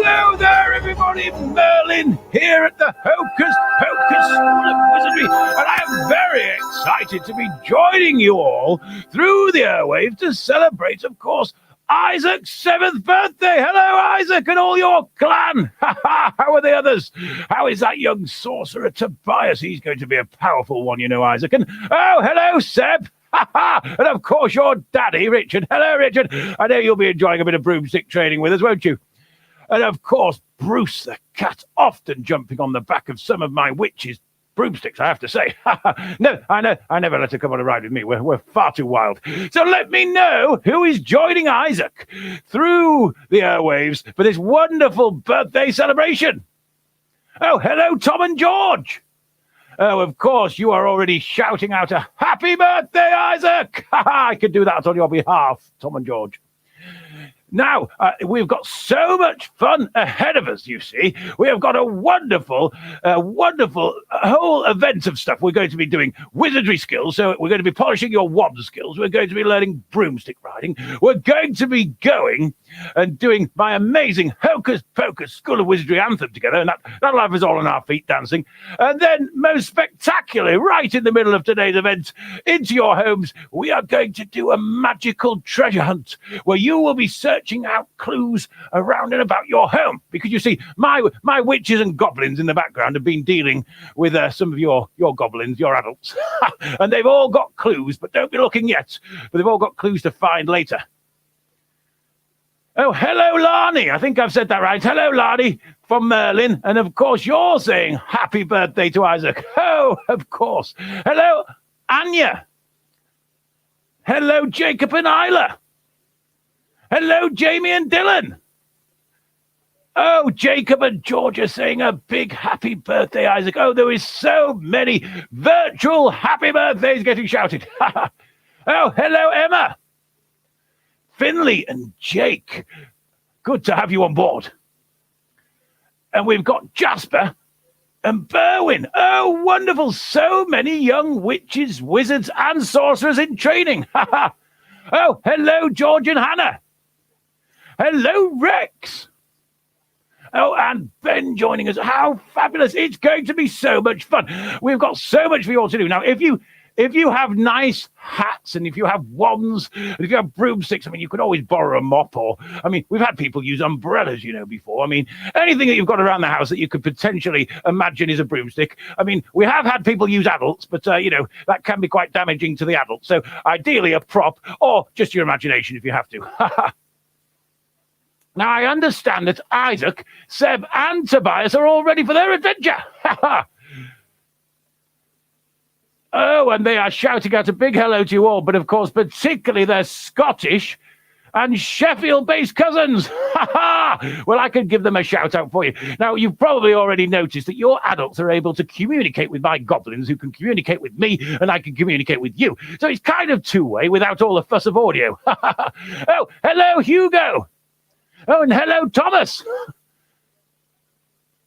Hello there, everybody. Merlin here at the Hocus Pocus School of Wizardry, and I am very excited to be joining you all through the airwaves to celebrate, of course, Isaac's 7th birthday. Hello, Isaac, and all your clan. How are the others? How is that young sorcerer Tobias? He's going to be a powerful one, you know, Isaac. And oh, hello, Seb. And of course, your daddy, Richard. Hello, Richard. I know you'll be enjoying a bit of broomstick training with us, won't you? And of course, Bruce the cat, often jumping on the back of some of my witches' broomsticks, I have to say. No, I never let her come on a ride with me. We're far too wild. So let me know who is joining Isaac through the airwaves for this wonderful birthday celebration. Oh, hello, Tom and George. Oh, of course, you are already shouting out a happy birthday, Isaac. I can do that on your behalf, Tom and George. Now, we've got so much fun ahead of us, you see. We have got a wonderful whole event of stuff. We're going to be doing wizardry skills, so we're going to be polishing your wand skills. We're going to be learning broomstick riding. We're going to be going and doing my amazing Hocus Pocus School of Wizardry anthem together, and that'll have us all on our feet dancing. And then, most spectacularly, right in the middle of today's event, into your homes, we are going to do a magical treasure hunt, where you will be searching out clues around and about your home. Because you see, my witches and goblins in the background have been dealing with some of your goblins, your adults. And they've all got clues, but don't be looking yet. But they've all got clues to find later. Oh, hello, Lani. I think I've said that right. Hello, Lani from Merlin. And of course, you're saying happy birthday to Isaac. Oh, of course. Hello, Anya. Hello, Jacob and Isla. Hello, Jamie and Dylan. Oh, Jacob and George are saying a big happy birthday, Isaac. Oh, there is so many virtual happy birthdays getting shouted. Oh, hello, Emma. Finley and Jake. Good to have you on board. And we've got Jasper and Berwin. Oh, wonderful. So many young witches, wizards, and sorcerers in training. Oh, hello, George and Hannah. Hello, Rex. Oh, and Ben joining us. How fabulous. It's going to be so much fun. We've got so much for you all to do. Now, if you have nice hats and if you have wands and if you have broomsticks, I mean, you could always borrow a mop or, I mean, we've had people use umbrellas, you know, before. I mean, anything that you've got around the house that you could potentially imagine is a broomstick. I mean, we have had people use adults, but, you know, that can be quite damaging to the adult. So ideally a prop or just your imagination if you have to. Now, I understand that Isaac, Seb, and Tobias are all ready for their adventure. Oh, and they are shouting out a big hello to you all, but of course, particularly their Scottish and Sheffield-based cousins. Well, I could give them a shout-out for you. Now, you've probably already noticed that your adults are able to communicate with my goblins, who can communicate with me, and I can communicate with you. So it's kind of two-way without all the fuss of audio. Oh, hello, Hugo. Oh, and hello, Thomas.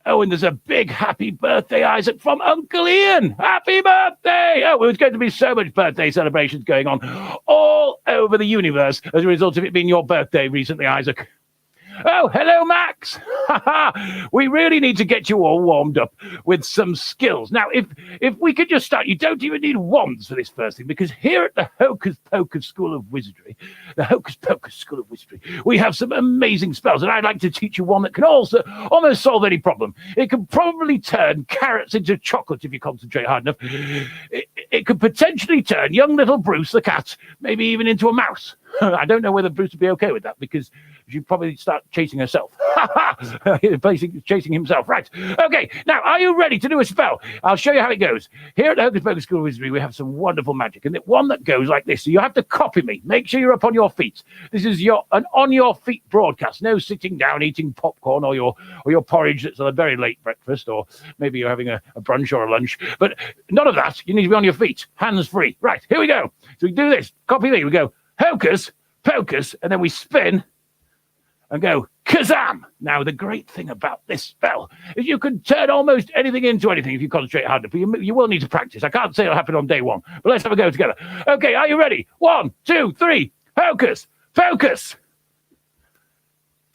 Oh, and there's a big happy birthday, Isaac, from Uncle Ian. Happy birthday! Oh, there's going to be so much birthday celebrations going on all over the universe as a result of it being your birthday recently, Isaac. Oh, hello, Max. We really need to get you all warmed up with some skills. Now, if we could just start, you don't even need wands for this first thing, because here at the Hocus Pocus School of Wizardry, we have some amazing spells, and I'd like to teach you one that can also almost solve any problem. It can probably turn carrots into chocolate if you concentrate hard enough. It could potentially turn young little Bruce the cat maybe even into a mouse. I don't know whether Bruce would be okay with that, because she'd probably start chasing herself. Chasing himself. Right. Okay. Now, are you ready to do a spell? I'll show you how it goes. Here at the Hocus Pocus School of Wizardry, we have some wonderful magic, and one that goes like this. So you have to copy me. Make sure you're up on your feet. This is an on your feet broadcast. No sitting down eating popcorn or your porridge that's a very late breakfast, or maybe you're having a brunch or a lunch. But none of that. You need to be on your feet, hands free. Right. Here we go. So we do this. Copy me. We go Hocus Pocus, and then we spin and go kazam. Now, the great thing about this spell is you can turn almost anything into anything if you concentrate hard enough. But you will need to practice. I can't say it'll happen on day one, but let's have a go together. Okay, are you ready? 1, 2, 3. Hocus Pocus.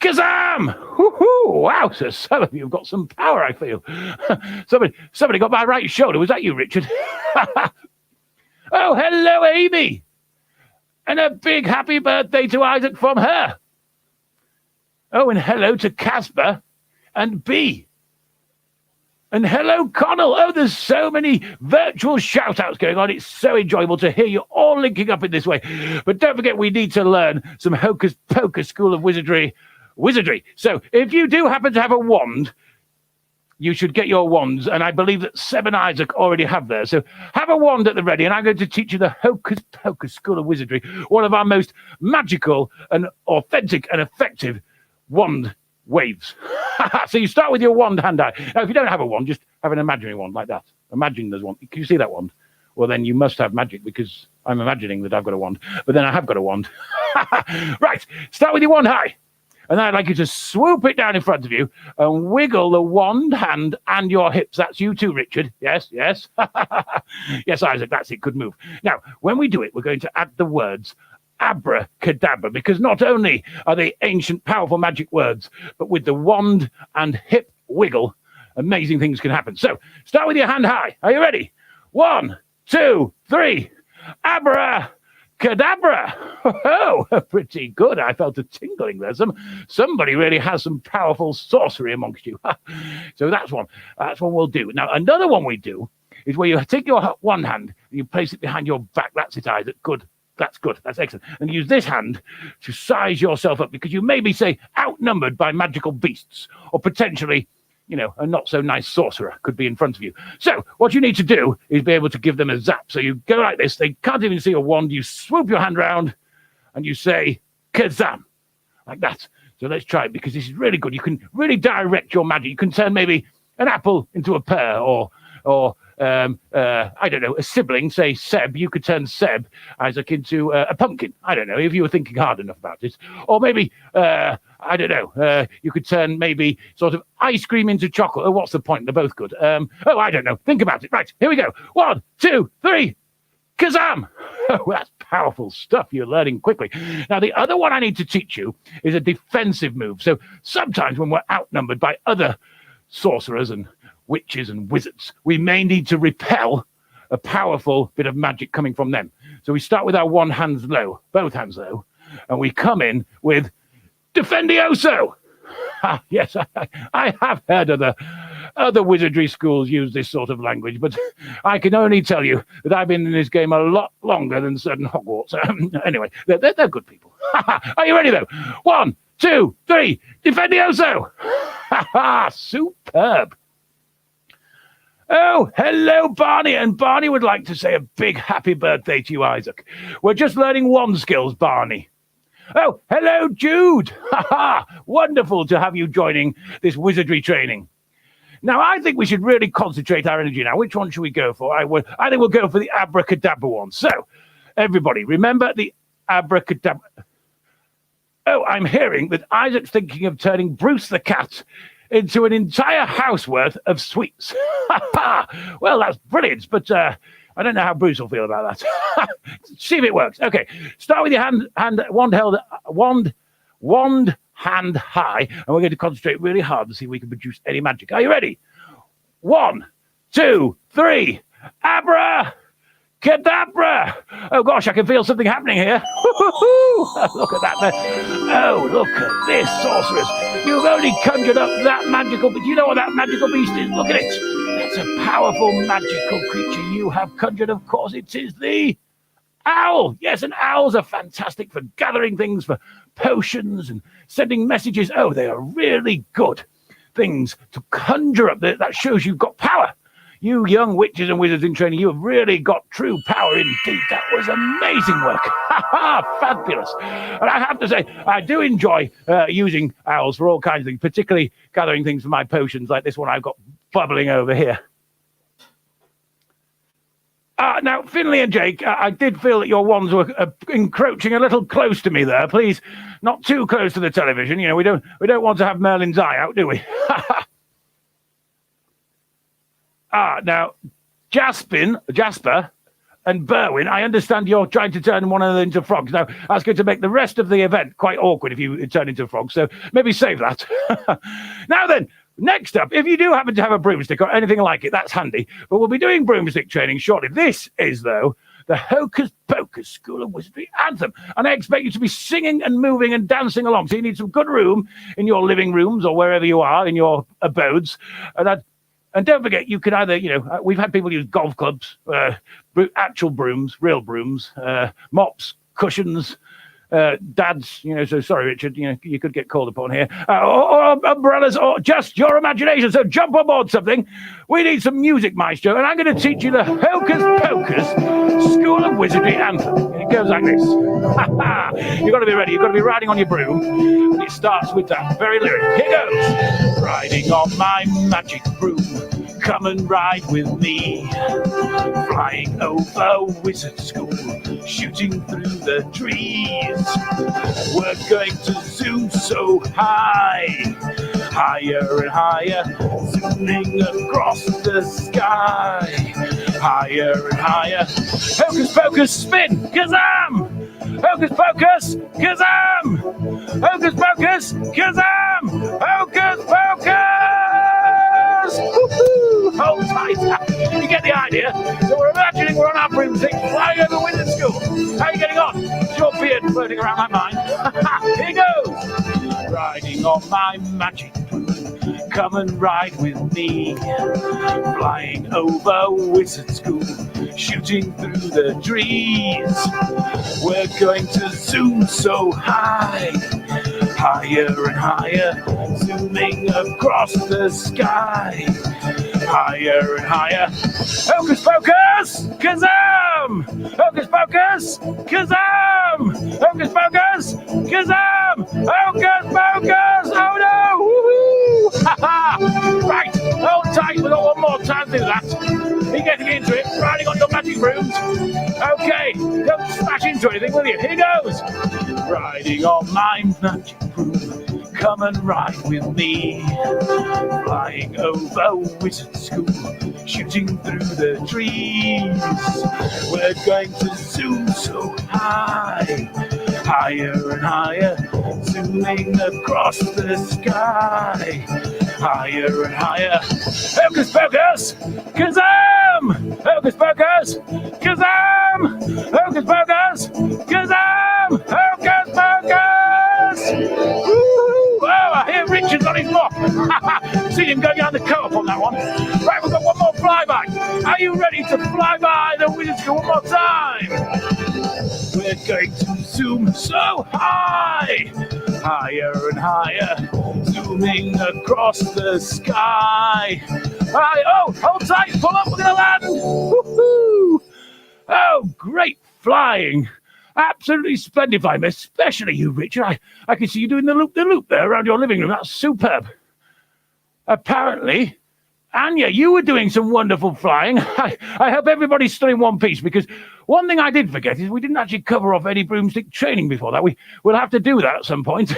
Kazam! Woohoo! Wow, so some of you have got some power, I feel. somebody got my right shoulder. Was that you, Richard? Oh, hello, Amy. And a big happy birthday to Isaac from her. Oh, and hello to Casper and B. And hello, Connell. Oh, there's so many virtual shout-outs going on. It's so enjoyable to hear you all linking up in this way. But don't forget, we need to learn some Hocus Pocus School of Wizardry. So if you do happen to have a wand, you should get your wands. And I believe that Seb and Isaac already have theirs. So have a wand at the ready, and I'm going to teach you the Hocus Pocus School of Wizardry, one of our most magical and authentic and effective wand waves. So you start with your wand hand eye. Now, if you don't have a wand, just have an imaginary wand like that. Imagine there's one. Can you see that wand? Well, then you must have magic, because I'm imagining that I've got a wand. But then I have got a wand. Right, start with your wand high. And then I'd like you to swoop it down in front of you and wiggle the wand hand and your hips. That's you too, Richard. Yes, yes. Yes, Isaac, that's it. Good move. Now, when we do it, we're going to add the words abracadabra, because not only are they ancient, powerful magic words, but with the wand and hip wiggle, amazing things can happen. So start with your hand high. Are you ready? 1, 2, 3. Abracadabra. Oh, pretty good. I felt a tingling there. Somebody really has some powerful sorcery amongst you. So that's one. That's one we'll do. Now, another one we do is where you take your one hand and you place it behind your back. That's it, Isaac. Good. That's good. That's excellent. And use this hand to size yourself up, because you may be, say, outnumbered by magical beasts, or potentially, a not so nice sorcerer could be in front of you. So what you need to do is be able to give them a zap. So you go like this. They can't even see a wand. You swoop your hand round and you say, kazam, like that. So let's try it, because this is really good. You can really direct your magic. You can turn maybe an apple into a pear, or I don't know, a sibling, say Seb. You could turn Seb, Isaac, into a pumpkin. I don't know, if you were thinking hard enough about it. Or maybe, I don't know, you could turn maybe sort of ice cream into chocolate. Oh, what's the point? They're both good. I don't know. Think about it. Right, here we go. 1, 2, 3. Kazam! Oh, that's powerful stuff. You're learning quickly. Now, the other one I need to teach you is a defensive move. So sometimes when we're outnumbered by other sorcerers and witches and wizards, we may need to repel a powerful bit of magic coming from them. So we start with our one hands low, both hands low, and we come in with Defendioso. Yes, I have heard other wizardry schools use this sort of language, but I can only tell you that I've been in this game a lot longer than certain Hogwarts. Anyway, they're good people. Are you ready, though? 1, 2, 3, Defendioso. Superb. Oh, hello, Barney. And Barney would like to say a big happy birthday to you, Isaac. We're just learning wand skills, Barney. Oh, hello, Jude. Wonderful to have you joining this wizardry training. Now, I think we should really concentrate our energy now. Which one should we go for? I think we'll go for the abracadabra one. So, everybody, remember the abracadabra. Oh, I'm hearing that Isaac's thinking of turning Bruce the cat into an entire house worth of sweets. Well, that's brilliant, but I don't know how Bruce will feel about that. See if it works. Okay, start with your wand hand high, and we're going to concentrate really hard to see if we can produce any magic. Are you ready? 1, 2, 3, Abracadabra! Oh gosh, I can feel something happening here. Look at that there. Oh, look at this, sorceress. You've only conjured up that magical, but you know what that magical beast is? Look at it. It's a powerful magical creature you have conjured. Of course, it is the owl. Yes, and owls are fantastic for gathering things, for potions and sending messages. Oh, they are really good things to conjure up. That shows you've got power. You young witches and wizards in training, you have really got true power indeed. That was amazing work. Fabulous. And I have to say, I do enjoy using owls for all kinds of things, particularly gathering things for my potions, like this one I've got bubbling over here. Now, Finley and Jake, I did feel that your wands were encroaching a little close to me there. Please, not too close to the television. You know, we don't want to have Merlin's eye out, do we? Now, Jasper, and Berwin, I understand you're trying to turn one of them into frogs. Now, that's going to make the rest of the event quite awkward if you turn into frogs, so maybe save that. Now then, next up, if you do happen to have a broomstick or anything like it, that's handy, but we'll be doing broomstick training shortly. This is, though, the Hocus Pocus School of Wizardry anthem, and I expect you to be singing and moving and dancing along, so you need some good room in your living rooms or wherever you are in your abodes, and don't forget, you can either, we've had people use golf clubs, actual brooms, real brooms, mops, cushions, dads, so sorry, Richard, you could get called upon here, or umbrellas, or just your imagination. So jump on board something. We need some music, maestro, and I'm going to teach you the Hocus Pocus School of Wizardry anthem. It goes like this. You've got to be ready. You've got to be riding on your broom, and it starts with that very lyric. Here goes. Riding on my magic broom, come and ride with me. Flying over Wizard School, shooting through the trees. We're going to zoom so high, higher and higher, zooming across the sky. Higher and higher. Hocus Pocus, spin, kazam! Hocus Pocus, kazam! Hocus Pocus, kazam! Hocus Pocus! Woo-hoo! Hold tight. You get the idea? So we're imagining we're on our broomsticks flying over Wizard School. How are you getting on? Is your beard floating around like mine? Here goes. Riding on my magic broom, come and ride with me. Flying over Wizard School, shooting through the trees. We're going to zoom so high, higher and higher, zooming across the sky. Higher and higher. Hocus Pocus, kazam! Hocus Pocus, kazam! Hocus Pocus, kazam! Hocus Pocus! Oh no! Woohoo! Ha ha! Right, hold tight. We've got one more time to do that. Are you getting into it? Riding on your magic brooms? Okay, don't smash into anything, will you? Here goes. Riding on my magic broom, come and ride with me. Flying over Wizard School, shooting through the trees. We're going to zoom so high, higher and higher, zooming across the sky. Higher and higher. Hocus Pocus, kazam! Hocus Pocus, kazam! Hocus Pocus, kazam! Hocus Pocus! Woo! Oh, I hear Richard's on his mop. See him go down the co-op on that one. Right, we've got one more flyby. Are you ready to fly by the Wizard School one more time? We're going to zoom so high, higher and higher, zooming across the sky. Oh, hold tight, pull up, we're going to land. Woo-hoo! Oh, great flying. Absolutely splendid flying, especially you, Richard. I can see you doing the loop there around your living room. That's superb. Apparently, Anya, you were doing some wonderful flying. I hope everybody's still in one piece, because one thing I did forget is we didn't actually cover off any broomstick training before that. We'll have to do that at some point.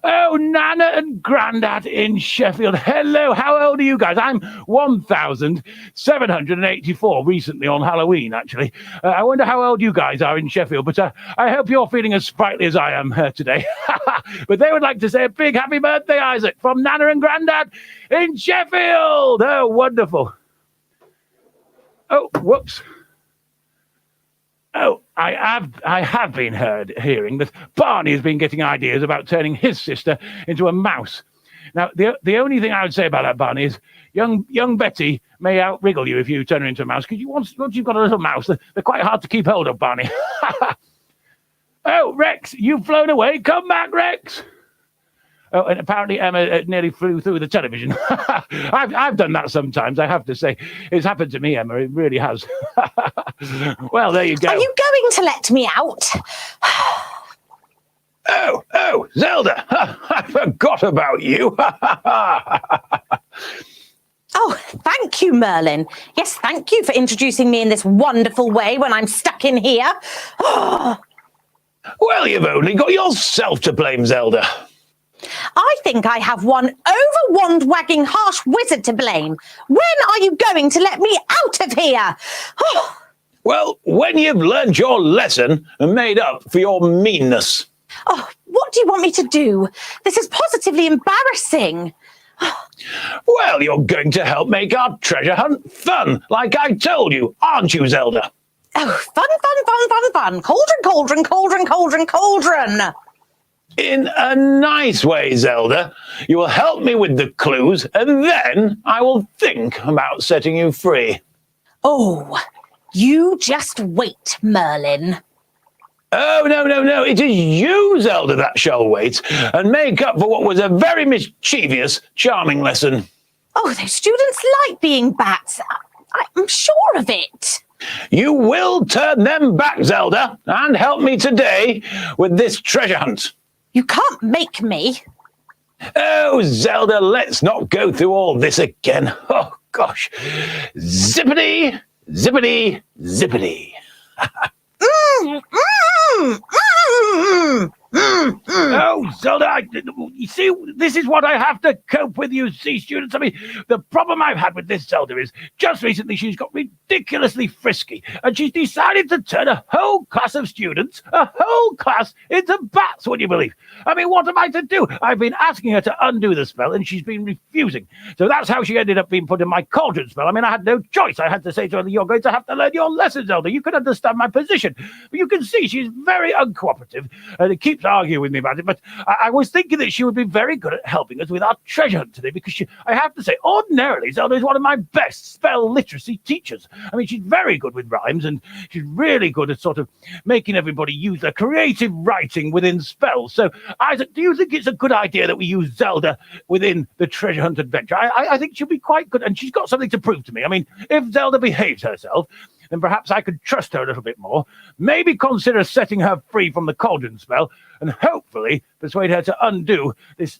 Oh, Nana and Grandad in Sheffield. Hello, how old are you guys? I'm 1,784, recently on Halloween, actually. I wonder how old you guys are in Sheffield, but I hope you're feeling as sprightly as I am today. But they would like to say a big happy birthday, Isaac, from Nana and Grandad in Sheffield. Oh, wonderful. Oh, whoops. Oh, I have been hearing that Barney has been getting ideas about turning his sister into a mouse. Now, the only thing I would say about that, Barney, is young Betty may out-wriggle you if you turn her into a mouse, because once you've got a little mouse, they're quite hard to keep hold of, Barney. Oh, Rex, you've flown away. Come back, Rex. Oh, and apparently Emma nearly flew through the television. I've done that sometimes, I have to say. It's happened to me, Emma. It really has. Well, there you go. Are you going to let me out? Oh, Zelda. I forgot about you. Oh, thank you, Merlin. Yes, thank you for introducing me in this wonderful way when I'm stuck in here. Oh. Well, you've only got yourself to blame, Zelda. I think I have one over-wand-wagging harsh wizard to blame. When are you going to let me out of here? Well, when you've learned your lesson and made up for your meanness. Oh, what do you want me to do? This is positively embarrassing. Well, you're going to help make our treasure hunt fun, like I told you, aren't you, Zelda? Oh, fun. Cauldron. In a nice way, Zelda. You will help me with the clues, and then I will think about setting you free. Oh, you just wait, Merlin. Oh, no. It is you, Zelda, that shall wait and make up for what was a very mischievous, charming lesson. Oh, those students like being bats. I'm sure of it. You will turn them back, Zelda, and help me today with this treasure hunt. You can't make me. Oh, Zelda, let's not go through all this again. Oh, gosh. Zippity, zippity, zippity. Oh, Zelda, you see, this is what I have to cope with, you see, students. I mean, the problem I've had with this Zelda is just recently she's got ridiculously frisky, and she's decided to turn a whole class of students, a whole class, into bats, would you believe? I mean, what am I to do? I've been asking her to undo the spell, and she's been refusing. So that's how she ended up being put in my cauldron spell. I mean, I had no choice. I had to say to her, you're going to have to learn your lesson, Zelda. You can understand my position. But you can see she's very uncooperative, and it keeps arguing with me about it. But I was thinking that she would be very good at helping us with our treasure hunt today, because I have to say, ordinarily, Zelda is one of my best spell literacy teachers. I mean, she's very good with rhymes, and she's really good at sort of making everybody use their creative writing within spells. So, Isaac, do you think it's a good idea that we use Zelda within the treasure hunt adventure? I think she'll be quite good, and she's got something to prove to me. I mean, if Zelda behaves herself, then perhaps I could trust her a little bit more, maybe consider setting her free from the cauldron spell, and hopefully persuade her to undo this,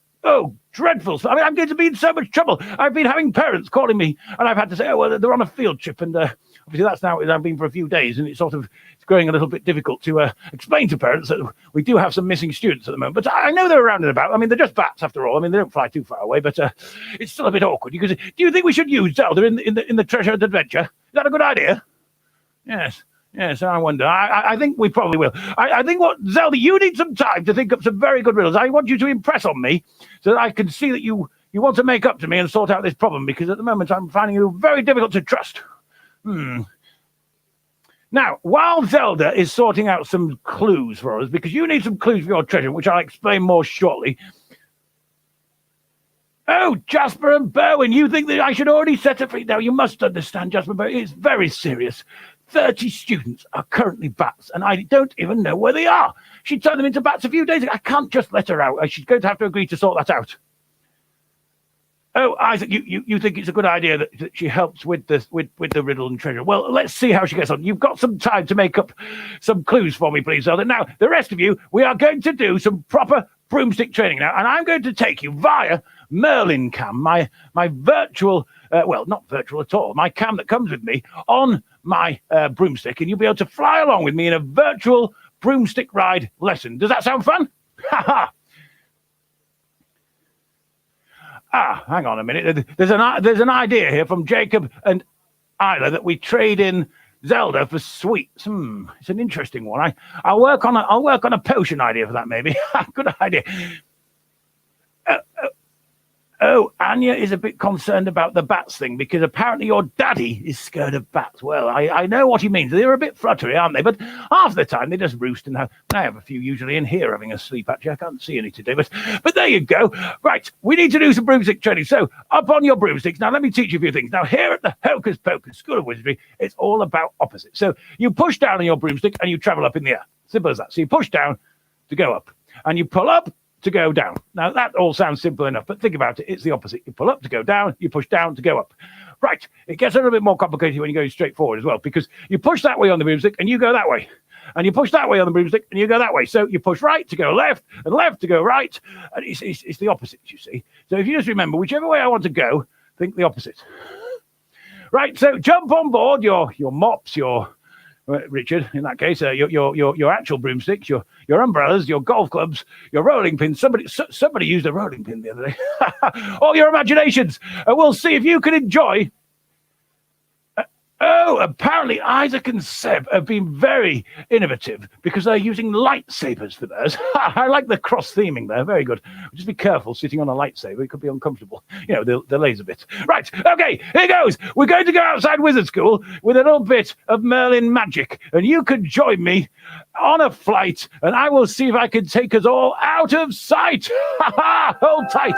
dreadful spell. I mean, I'm going to be in so much trouble. I've been having parents calling me, and I've had to say, well, they're on a field trip, and obviously that's now, I've been for a few days, and it's growing a little bit difficult to explain to parents that we do have some missing students at the moment. But I know they're around and about. I mean, they're just bats after all. I mean, they don't fly too far away, but it's still a bit awkward. Do you think we should use Zelda in the treasure hunt adventure? Is that a good idea? Yes, I wonder. I think we probably will. I think Zelda, you need some time to think up some very good riddles. I want you to impress on me so that I can see that you want to make up to me and sort out this problem, because at the moment I'm finding you very difficult to trust. Now, while Zelda is sorting out some clues for us, because you need some clues for your treasure, which I'll explain more shortly. Oh, Jasper and Berwin, you think that I should already set her free? Now, you must understand, Jasper and Berwin, it's very serious. 30 students are currently bats, and I don't even know where they are. She turned them into bats a few days ago. I can't just let her out. She's going to have to agree to sort that out. Oh, Isaac, you think it's a good idea that she helps with the riddle and treasure? Well, let's see how she gets on. You've got some time to make up some clues for me, please, Zelda. Now, the rest of you, we are going to do some proper broomstick training now, and I'm going to take you via Merlin cam, my virtual, well, not virtual at all, my cam that comes with me on my broomstick, and you'll be able to fly along with me in a virtual broomstick ride lesson. Does that sound fun? Ha ha! Hang on a minute. There's an idea here from Jacob and Isla that we trade in Zelda for sweets. It's an interesting one. I'll work on a potion idea for that, maybe. Good idea. Anya is a bit concerned about the bats thing, because apparently your daddy is scared of bats. Well, I know what he means. They're a bit fluttery, aren't they? But half the time they just roost, and I have a few usually in here having a sleep, actually. I can't see any today, but there you go. Right, we need to do some broomstick training. So up on your broomsticks. Now let me teach you a few things. Now here at the Hocus Pocus School of Wizardry, it's all about opposites. So you push down on your broomstick and you travel up in the air. Simple as that. So you push down to go up, and you pull up to go down. Now, that all sounds simple enough, but think about it. It's the opposite. You pull up to go down, you push down to go up. Right. It gets a little bit more complicated when you go straight forward as well, because you push that way on the broomstick and you go that way. And you push that way on the broomstick and you go that way. So you push right to go left and left to go right. And it's the opposite, you see. So if you just remember, whichever way I want to go, think the opposite. Right. So jump on board your mops, your Richard, in that case, your actual broomsticks, your umbrellas, your golf clubs, your rolling pins. Somebody used a rolling pin the other day. All your imaginations. We'll see if you can enjoy. Oh, apparently Isaac and Seb have been very innovative because they're using lightsabers for theirs. I like the cross theming there. Very good. Just be careful sitting on a lightsaber. It could be uncomfortable. You know, the laser bit. Right. Okay, here goes. We're going to go outside Wizard School with a little bit of Merlin magic. And you can join me on a flight and I will see if I can take us all out of sight. Hold tight.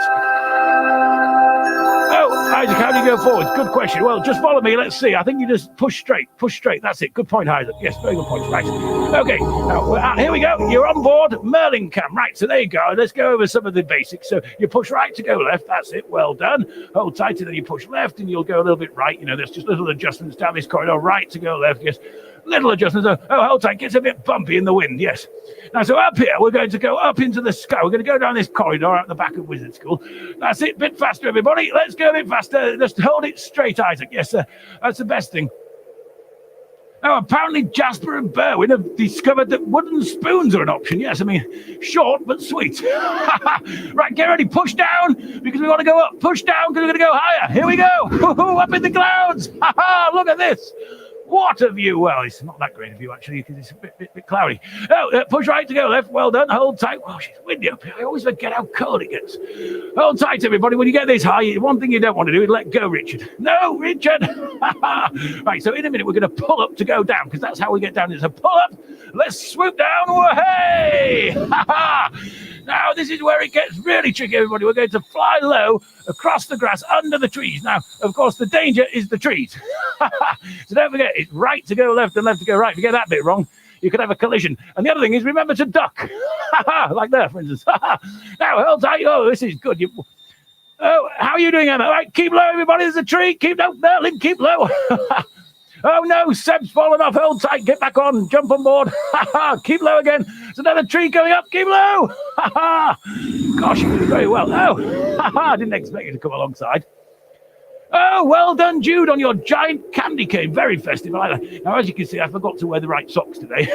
Oh, Isaac, how do you go forward? Good question. Well, just follow me. Let's see. I think you just push straight. Push straight. That's it. Good point, Isaac. Yes, very good point. Right. Okay. Now, here we go. You're on board Merlin Cam. Right. So there you go. Let's go over some of the basics. So you push right to go left. That's it. Well done. Hold tight, and then you push left, and you'll go a little bit right. You know, there's just little adjustments down this corridor. Right to go left. Yes. Little adjustments. Oh, hold tight. Gets a bit bumpy in the wind. Yes. Now, so up here, we're going to go up into the sky. We're going to go down this corridor at the back of Wizard School. That's it. Bit faster, everybody. Let's go a bit faster. Just hold it straight, Isaac. Yes, sir. That's the best thing. Now, apparently Jasper and Berwin have discovered that wooden spoons are an option. Yes, I mean, short but sweet. Right, get ready. Push down because we want to go up. Push down because we're going to go higher. Here we go. Up in the clouds. Look at this. What a view. Well, it's not that great a view, actually, because it's a bit cloudy. Oh, push right to go left. Well done. Hold tight. Well, it's windy up here. I always forget how cold it gets. Hold tight, everybody. When you get this high, one thing you don't want to do is let go, Richard. No, Richard. Right, so in a minute, we're going to pull up to go down, because that's how we get down. It's a pull up. Let's swoop down. Hey! Now, this is where it gets really tricky, everybody. We're going to fly low across the grass under the trees. Now, of course, the danger is the trees. So don't forget, it's right to go left and left to go right. If you get that bit wrong, you could have a collision. And the other thing is, remember to duck. Like there, for instance. Now, hold tight. Oh, this is good. Oh, how are you doing, Emma? All right, keep low, everybody. There's a tree. Merlin, keep low. Oh no, Seb's fallen off. Hold tight, get back on, jump on board. Keep low again. There's another tree going up. Keep low. Gosh, you're doing very well. Oh, I didn't expect you to come alongside. Oh, well done, Jude, on your giant candy cane. Very festive. Now, as you can see, I forgot to wear the right socks today.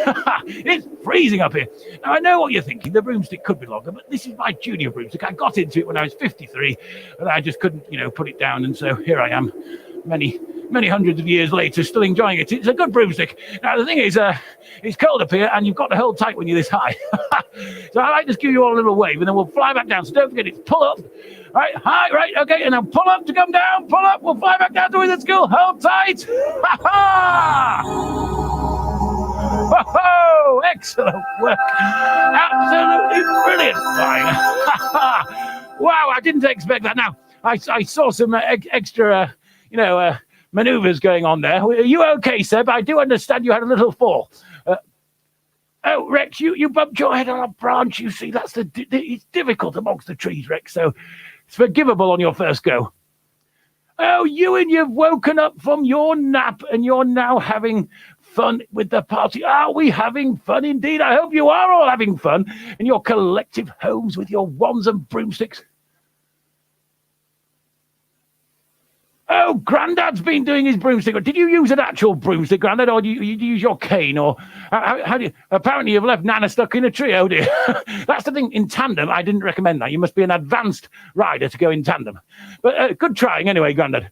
It's freezing up here. Now, I know what you're thinking. The broomstick could be longer, but this is my junior broomstick. I got into it when I was 53, and I just couldn't, put it down. And so here I am, many hundreds of years later, still enjoying it. It's a good broomstick. Now, the thing is, it's cold up here, and you've got to hold tight when you're this high. So I might just give you all a little wave, and then we'll fly back down. So don't forget, it's pull up. Right, high, right, okay, and now pull up to come down. Pull up, we'll fly back down to Wizard School. Hold tight. Whoa, excellent work. Absolutely brilliant flying. Wow, I didn't expect that. Now, I saw some extra, maneuvers going on there. Are you okay, Seb? I do understand you had a little fall. Oh, Rex, you bumped your head on a branch. You see, it's difficult amongst the trees, Rex, so it's forgivable on your first go. Oh, Ewan, you've woken up from your nap and you're now having fun with the party. Are we having fun indeed? I hope you are all having fun in your collective homes with your wands and broomsticks. Oh, Grandad's been doing his broomstick. Did you use an actual broomstick, Grandad, or did you use your cane? Or how do you? Apparently, you've left Nana stuck in a tree. Oh dear. That's the thing. In tandem, I didn't recommend that. You must be an advanced rider to go in tandem. But good trying, anyway, Grandad.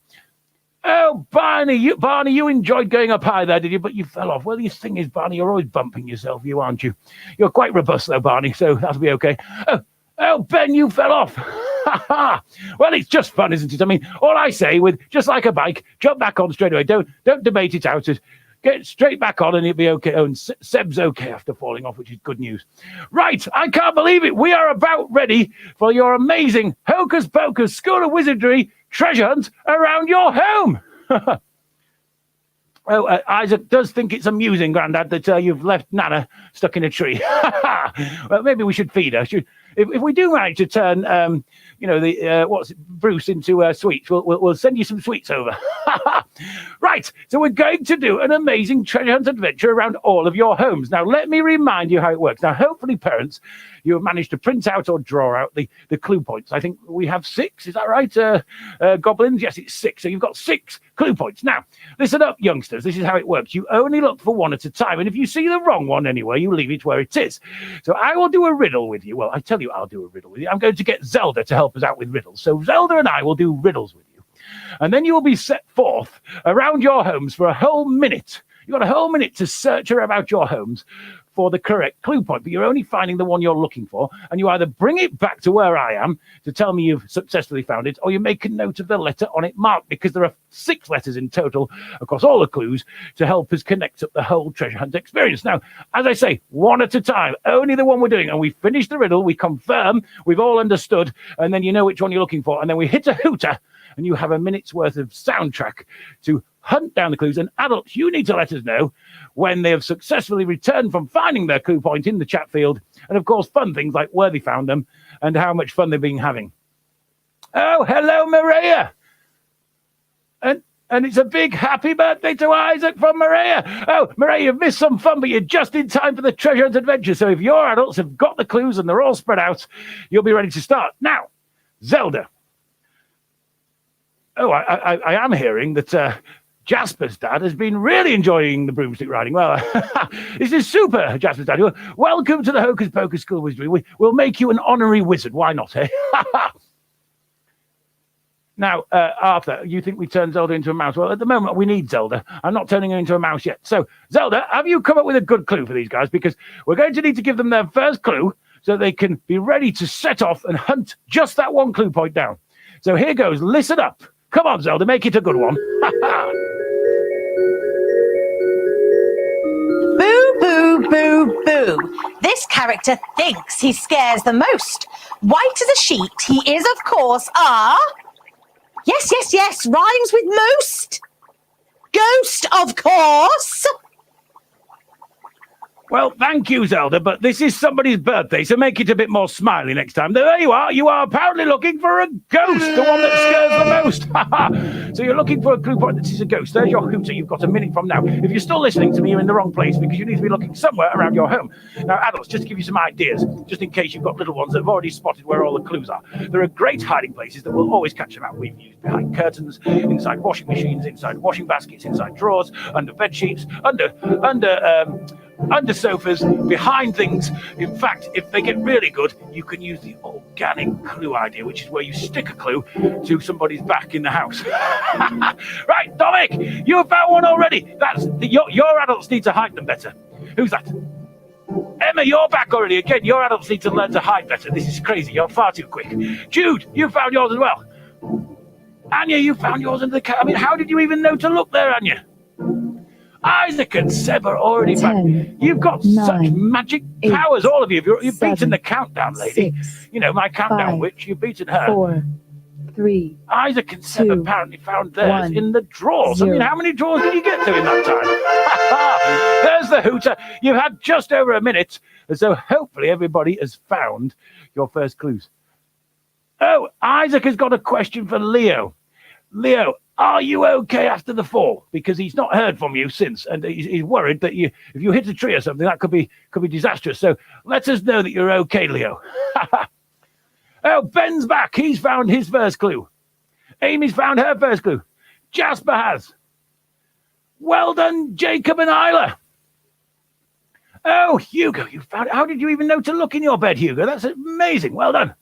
Oh, Barney, you enjoyed going up high there, did you? But you fell off. Well, the thing is, Barney, you're always bumping yourself, aren't you? You're quite robust, though, Barney. So that'll be okay. Oh, Ben, you fell off. Well, it's just fun, isn't it? I mean, all I say just like a bike, jump back on straight away. Don't debate it out. Just get straight back on and it'll be okay. Oh, and Seb's okay after falling off, which is good news. Right, I can't believe it. We are about ready for your amazing Hocus Pocus School of Wizardry treasure hunt around your home. Oh, Isaac does think it's amusing, Grandad, that you've left Nana stuck in a tree. Well, maybe we should feed her. if we do manage to turn, Bruce into sweets, we'll send you some sweets over. Right, so we're going to do an amazing treasure hunt adventure around all of your homes. Now, let me remind you how it works. Now, hopefully, parents, you have managed to print out or draw out the clue points. I think we have 6, is that right? Goblins? Yes, it's 6. So you've got 6 clue points. Now, listen up, youngsters. This is how it works. You only look for one at a time, and if you see the wrong one anywhere, you leave it where it is. So I will do a riddle with you. Well, I tell you I'll do a riddle with you. I'm going to get Zelda to help us out with riddles. So Zelda and I will do riddles with you. And then you will be set forth around your homes for a whole minute. You've got a whole minute to search about your homes for the correct clue point, but you're only finding the one you're looking for, and you either bring it back to where I am to tell me you've successfully found it, or you make a note of the letter on it marked, because there are 6 letters in total across all the clues to help us connect up the whole treasure hunt experience. Now, as I say, one at a time, only the one we're doing, and we finish the riddle, we confirm we've all understood, and then you know which one you're looking for, and then we hit a hooter, and you have a minute's worth of soundtrack to hunt down the clues. And adults, you need to let us know when they have successfully returned from finding their clue point in the chat field, and of course fun things like where they found them and how much fun they've been having. Oh, hello, Maria. And it's a big happy birthday to Isaac from Maria. Oh, Maria, you've missed some fun, but you're just in time for the treasure hunt adventure. So if your adults have got the clues and they're all spread out, you'll be ready to start. Now, Zelda. Oh, I am hearing that Jasper's dad has been really enjoying the broomstick riding. Well, this is super, Jasper's dad. Welcome to the Hocus Pocus School of Wizardry. We'll make you an honorary wizard. Why not, eh? Now, Arthur, you think we turn Zelda into a mouse? Well, at the moment, we need Zelda. I'm not turning her into a mouse yet. So, Zelda, have you come up with a good clue for these guys? Because we're going to need to give them their first clue so they can be ready to set off and hunt just that one clue point down. So here goes. Listen up. Come on, Zelda, make it a good one. Boo, boo, boo, boo. This character thinks he scares the most. White as a sheet, he is, of course, Yes, rhymes with most. Ghost, of course. Well, thank you, Zelda, but this is somebody's birthday, so make it a bit more smiley next time. There you are. You are apparently looking for a ghost, the one that scares the most. So you're looking for a clue point that is a ghost. There's your hooter. You've got a minute from now. If you're still listening to me, you're in the wrong place, because you need to be looking somewhere around your home. Now, adults, just to give you some ideas, just in case you've got little ones that have already spotted where all the clues are. There are great hiding places that will always catch them out. We've used behind curtains, inside washing machines, inside washing baskets, inside drawers, under bed sheets, under sofas, behind things. In fact, if they get really good, you can use the organic clue idea, which is where you stick a clue to somebody's back in the house. Right, Dominic, you found one already. Your adults need to hide them better. Who's that? Emma, you're back already. Again, your adults need to learn to hide better. This is crazy. You're far too quick. Jude, you found yours as well. Anya, you found yours under the cat. I mean, how did you even know to look there, Anya? Isaac and Seb are already 10, back. You've got 9, such magic 8, powers, all of you. You've 7, beaten the countdown lady. 6, You know, my countdown 5, witch. You've beaten her. 4, 3, Isaac and Seb 2, apparently found theirs 1, in the drawers. 0. I mean, how many drawers did you get to in that time? There's the hooter. You've had just over a minute, so hopefully everybody has found your first clues. Oh, Isaac has got a question for Leo. Leo, are you okay after the fall? Because he's not heard from you since, and he's worried that if you hit a tree or something, that could be disastrous. So let us know that you're okay, Leo. Oh, Ben's back. He's found his first clue. Amy's found her first clue. Jasper has. Well done, Jacob and Isla. Oh, Hugo, you found it. How did you even know to look in your bed, Hugo? That's amazing. Well done.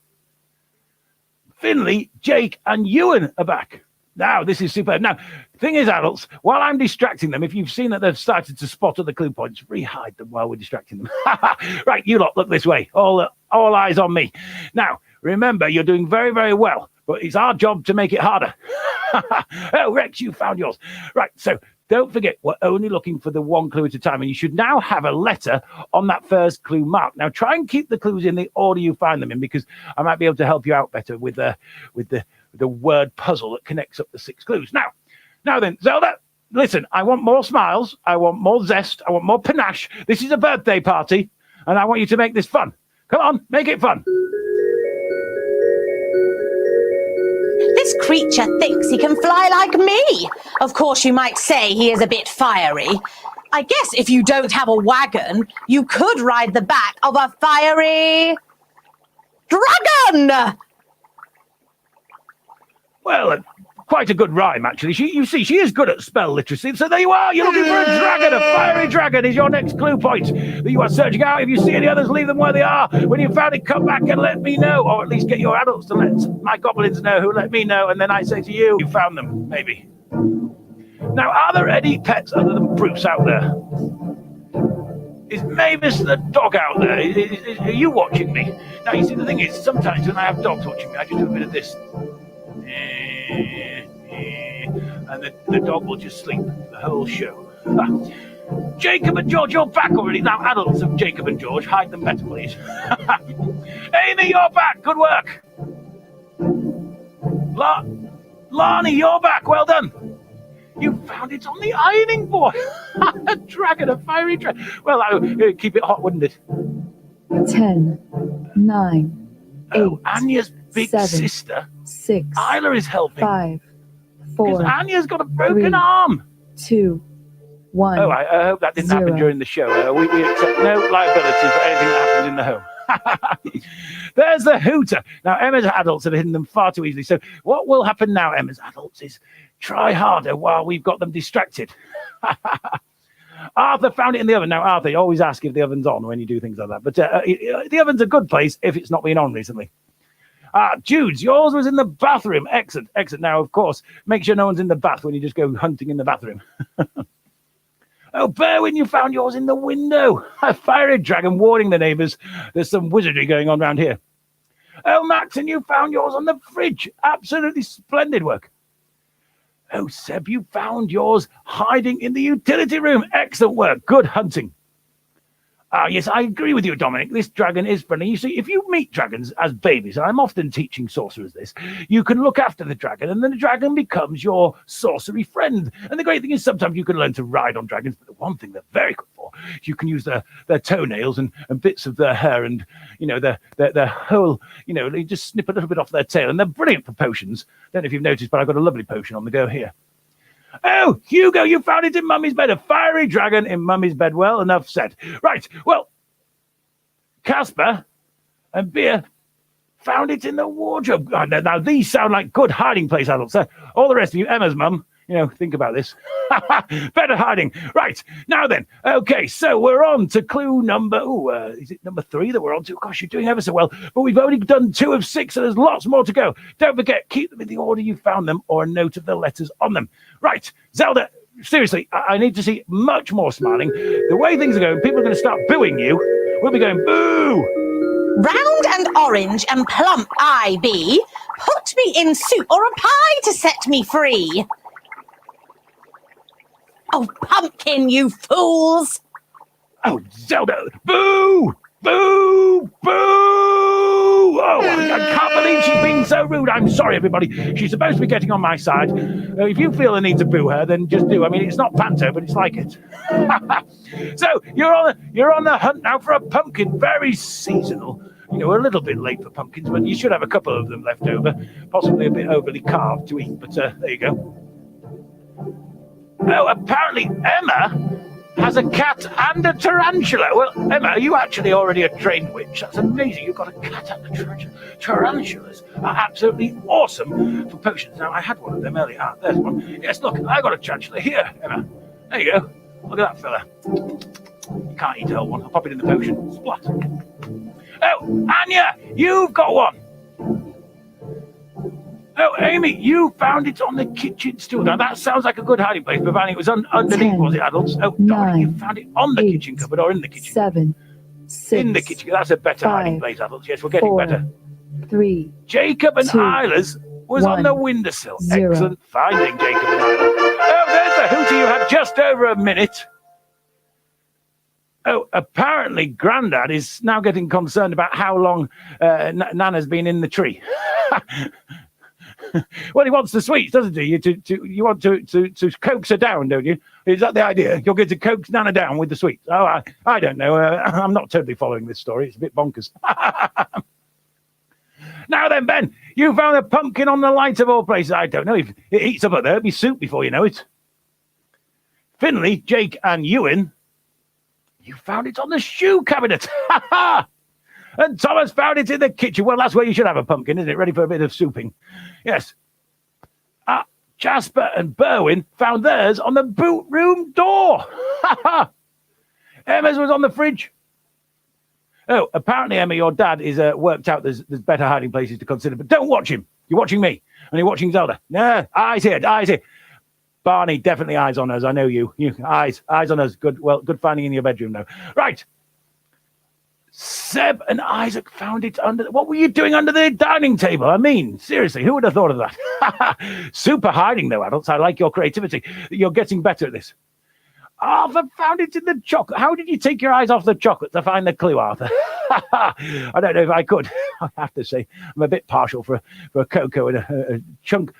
Finley, Jake, and Ewan are back. Now, this is superb. Now, thing is, adults, while I'm distracting them, if you've seen that they've started to spot other clue points, re-hide them while we're distracting them. Right, you lot, look this way. All eyes on me. Now, remember, you're doing very, very well, but it's our job to make it harder. Oh, Rex, you found yours. Right, so don't forget, we're only looking for the one clue at a time, and you should now have a letter on that first clue mark. Now, try and keep the clues in the order you find them in, because I might be able to help you out better with the word puzzle that connects up the 6 clues. Now then, Zelda, listen, I want more smiles. I want more zest. I want more panache. This is a birthday party, and I want you to make this fun. Come on, make it fun. this creature thinks he can fly like me. Of course, you might say he is a bit fiery. I guess if you don't have a wagon, you could ride the back of a fiery dragon. Well, quite a good rhyme, actually. You see, she is good at spell literacy. So there you are. You're looking for a dragon. A fiery dragon is your next clue point that you are searching out. If you see any others, leave them where they are. When you've found it, come back and let me know. Or at least get your adults to let my goblins know, who let me know. And then I say to you, you found them, maybe. Now, are there any pets other than Bruce out there? Is Mavis the dog out there? Are you watching me? Now, you see, the thing is, sometimes when I have dogs watching me, I just do a bit of this. And the dog will just sleep the whole show. Jacob and George, you're back already. Now, adults of Jacob and George, hide them better, please. Amy, you're back. Good work. Lani, you're back. Well done. You found it on the ironing board. A dragon, a fiery dragon. Well, I would keep it hot, wouldn't it? 10, 9, 8, Anya's big 7, sister. 6, Isla is helping. 5, Because 4, Anya's got a broken 3, arm. 2, 1. Oh, I hope that didn't happen 0. during the show. We accept no liability for anything that happens in the home. There's the hooter. Now, Emma's adults have hidden them far too easily. So what will happen now, Emma's adults, is try harder while we've got them distracted. Arthur found it in the oven. Now, Arthur, you always ask if the oven's on when you do things like that. But the oven's a good place if it's not been on recently. Jude's, yours was in the bathroom. Excellent, excellent. Now, of course, make sure no one's in the bath when you just go hunting in the bathroom. Oh, Berwin, you found yours in the window. A fiery dragon warning the neighbours there's some wizardry going on around here. Oh, Max, and you found yours on the fridge. Absolutely splendid work. Oh, Seb, you found yours hiding in the utility room. Excellent work. Good hunting. Yes, I agree with you, Dominic. This dragon is friendly. You see, if you meet dragons as babies, and I'm often teaching sorcerers this, you can look after the dragon, and then the dragon becomes your sorcery friend. And the great thing is sometimes you can learn to ride on dragons, but the one thing they're very good for, you can use their toenails and bits of their hair and, their whole, you just snip a little bit off their tail, and they're brilliant for potions. Don't know if you've noticed, but I've got a lovely potion on the go here. Oh, Hugo, you found it in Mummy's bed. A fiery dragon in Mummy's bed. Well, enough said. Right, well, Casper and Beer found it in the wardrobe. Oh, now, these sound like good hiding place adults. All the rest of you, Emma's mum, think about this. Better hiding. Right, now then. Okay, so we're on to clue number, is it number 3 that we're on to? Gosh, you're doing ever so well. But we've only done 2 of 6, so there's lots more to go. Don't forget, keep them in the order you found them or a note of the letters on them. Right, Zelda, seriously, I need to see much more smiling. The way things are going, people are going to start booing you. We'll be going, boo! Round and orange and plump I be. Put me in soup or a pie to set me free. Oh, pumpkin, you fools! Oh, Zelda, boo! Boo! Boo! Oh, I can't believe she's being so rude. I'm sorry, everybody. She's supposed to be getting on my side. If you feel the need to boo her, then just do. I mean, it's not panto, but it's like it. So, you're on the hunt now for a pumpkin. Very seasonal. We're a little bit late for pumpkins, but you should have a couple of them left over. Possibly a bit overly carved to eat, but there you go. Oh, apparently Emma has a cat and a tarantula. Well, Emma, are you actually already a trained witch? That's amazing. You've got a cat and a tarantula. Tarantulas are absolutely awesome for potions. Now, I had one of them earlier. There's one. Yes, look, I got a tarantula here, Emma. There you go. Look at that fella. You can't eat a whole one. I'll pop it in the potion. Splat. Oh, Anya, you've got one. Oh, Amy, you found it on the kitchen stool. Now, that sounds like a good hiding place, providing it was underneath, 10, was it, adults? Oh, Dominic, you found it on the 8, kitchen cupboard or in the kitchen? 7, 6. In the kitchen. That's a better 5, hiding place, adults. Yes, we're getting 4, better. 3. Jacob and 2, Isla's was on 1, the windowsill. 0. Excellent finding, Jacob and Isla. Oh, there's the hooter. You had just over a minute. Oh, apparently Grandad is now getting concerned about how long Nana's been in the tree. Well, he wants the sweets, doesn't he? You want to coax her down, don't you? Is that the idea? You're going to coax Nana down with the sweets? Oh, I don't know. I'm not totally following this story. It's a bit bonkers. Now then, Ben, you found a pumpkin on the light of all places. I don't know if it heats up there. It'll be soup before you know it. Finley, Jake, and Ewan, you found it on the shoe cabinet. Ha ha! And Thomas found it in the kitchen. Well, that's where you should have a pumpkin, isn't it? Ready for a bit of souping. Yes. Jasper and Berwin found theirs on the boot room door. Ha ha! Emma's was on the fridge. Oh, apparently, Emma, your dad is worked out there's better hiding places to consider. But don't watch him. You're watching me. And you're watching Zelda. No, eyes here, eyes here. Barney, definitely eyes on us. I know you. Eyes on us. Good. Well, good finding in your bedroom, though. Right. Seb and Isaac found it under... What were you doing under the dining table? I mean, seriously, who would have thought of that? Super hiding, though, adults. I like your creativity. You're getting better at this. Arthur found it in the chocolate. How did you take your eyes off the chocolate to find the clue, Arthur? I don't know if I could. I have to say, I'm a bit partial for a cocoa and a chunk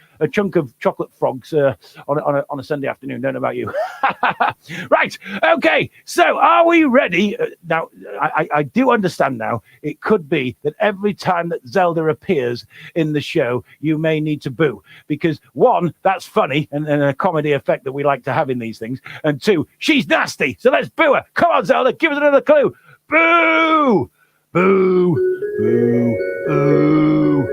of chocolate frogs on a Sunday afternoon. Don't know about you. Right. Okay. So are we ready? Now, I do understand now. It could be that every time that Zelda appears in the show, you may need to boo. Because one, that's funny and a comedy effect that we like to have in these things. And two, she's nasty. So let's boo her. Come on, Zelda. Give us another clue. Boo! Boo! Boo! Boo!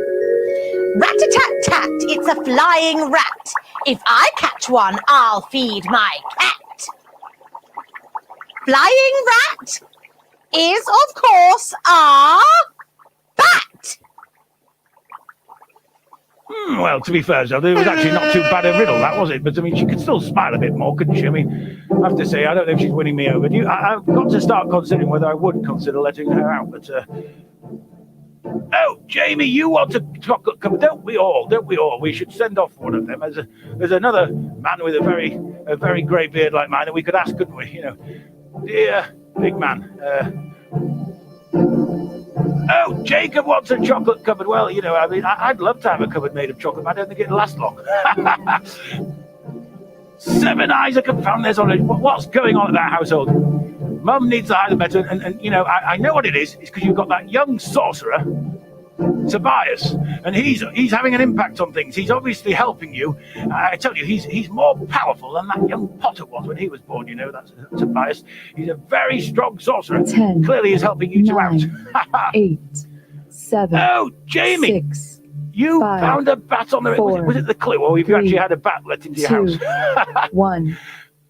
Rat-a-tat-tat, it's a flying rat. If I catch one, I'll feed my cat. Flying rat is, of course, a bat. Well, to be fair, Zelda, it was actually not too bad a riddle, that was it? But, I mean, she could still smile a bit more, couldn't she? I mean, I have to say, I don't know if she's winning me over. I've got to start considering whether I would consider letting her out, but... Oh, Jamie, you want a chocolate cup? Don't we all? We should send off one of them. There's another man with a very grey beard like mine that we could ask, couldn't we? You know, dear big man. Oh, Jacob wants a chocolate cupboard. Well, you know, I mean, I'd love to have a cupboard made of chocolate, but I don't think it'd last long. Seven Isaac have found this already. What's going on in that household? Mum needs to hide them better, and you know, I know what it is. It's because you've got that young sorcerer, Tobias, and he's having an impact on things. He's obviously helping you. I tell you, he's more powerful than that young Potter was when he was born. You know, that's Tobias. He's a very strong sorcerer. 10, Clearly, is helping you 9, two out. 8, 7. Oh, Jamie, 6. you 5, found a bat on the. 4, was it the clue, or have you 3, actually had a bat let into your 2, house? 1.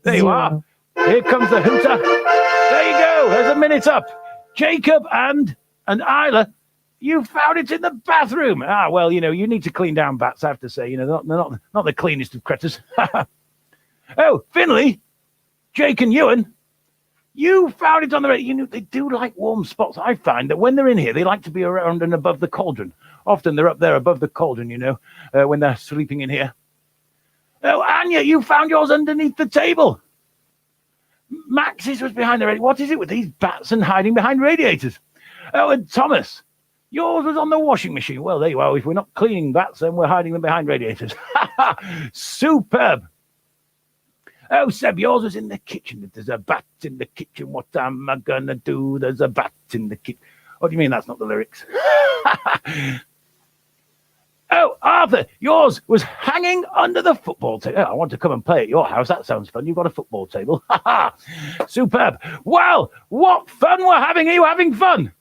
There you 0. are. Here comes the hooter. There you go. There's a minute up. Jacob and Isla, you found it in the bathroom. Ah, well, you know, you need to clean down bats, I have to say. You know, they're not the cleanest of critters. Oh, Finley, Jake and Ewan, you found it on the... You know, they do like warm spots. I find that when they're in here, they like to be around and above the cauldron. Often they're up there above the cauldron, you know, when they're sleeping in here. Oh, Anya, you found yours underneath the table. Max's was behind the radiator. What is it with these bats and hiding behind radiators? Oh, and Thomas, yours was on the washing machine. Well, there you are. If we're not cleaning bats, then we're hiding them behind radiators. Superb. Oh, Seb, yours was in the kitchen. There's a bat in the kitchen. What am I gonna do? There's a bat in the kitchen. What do you mean that's not the lyrics? Oh, Arthur, yours was hanging under the football table. Oh, I want to come and play at your house. That sounds fun. You've got a football table. Superb. Well, what fun we're having. Are you having fun?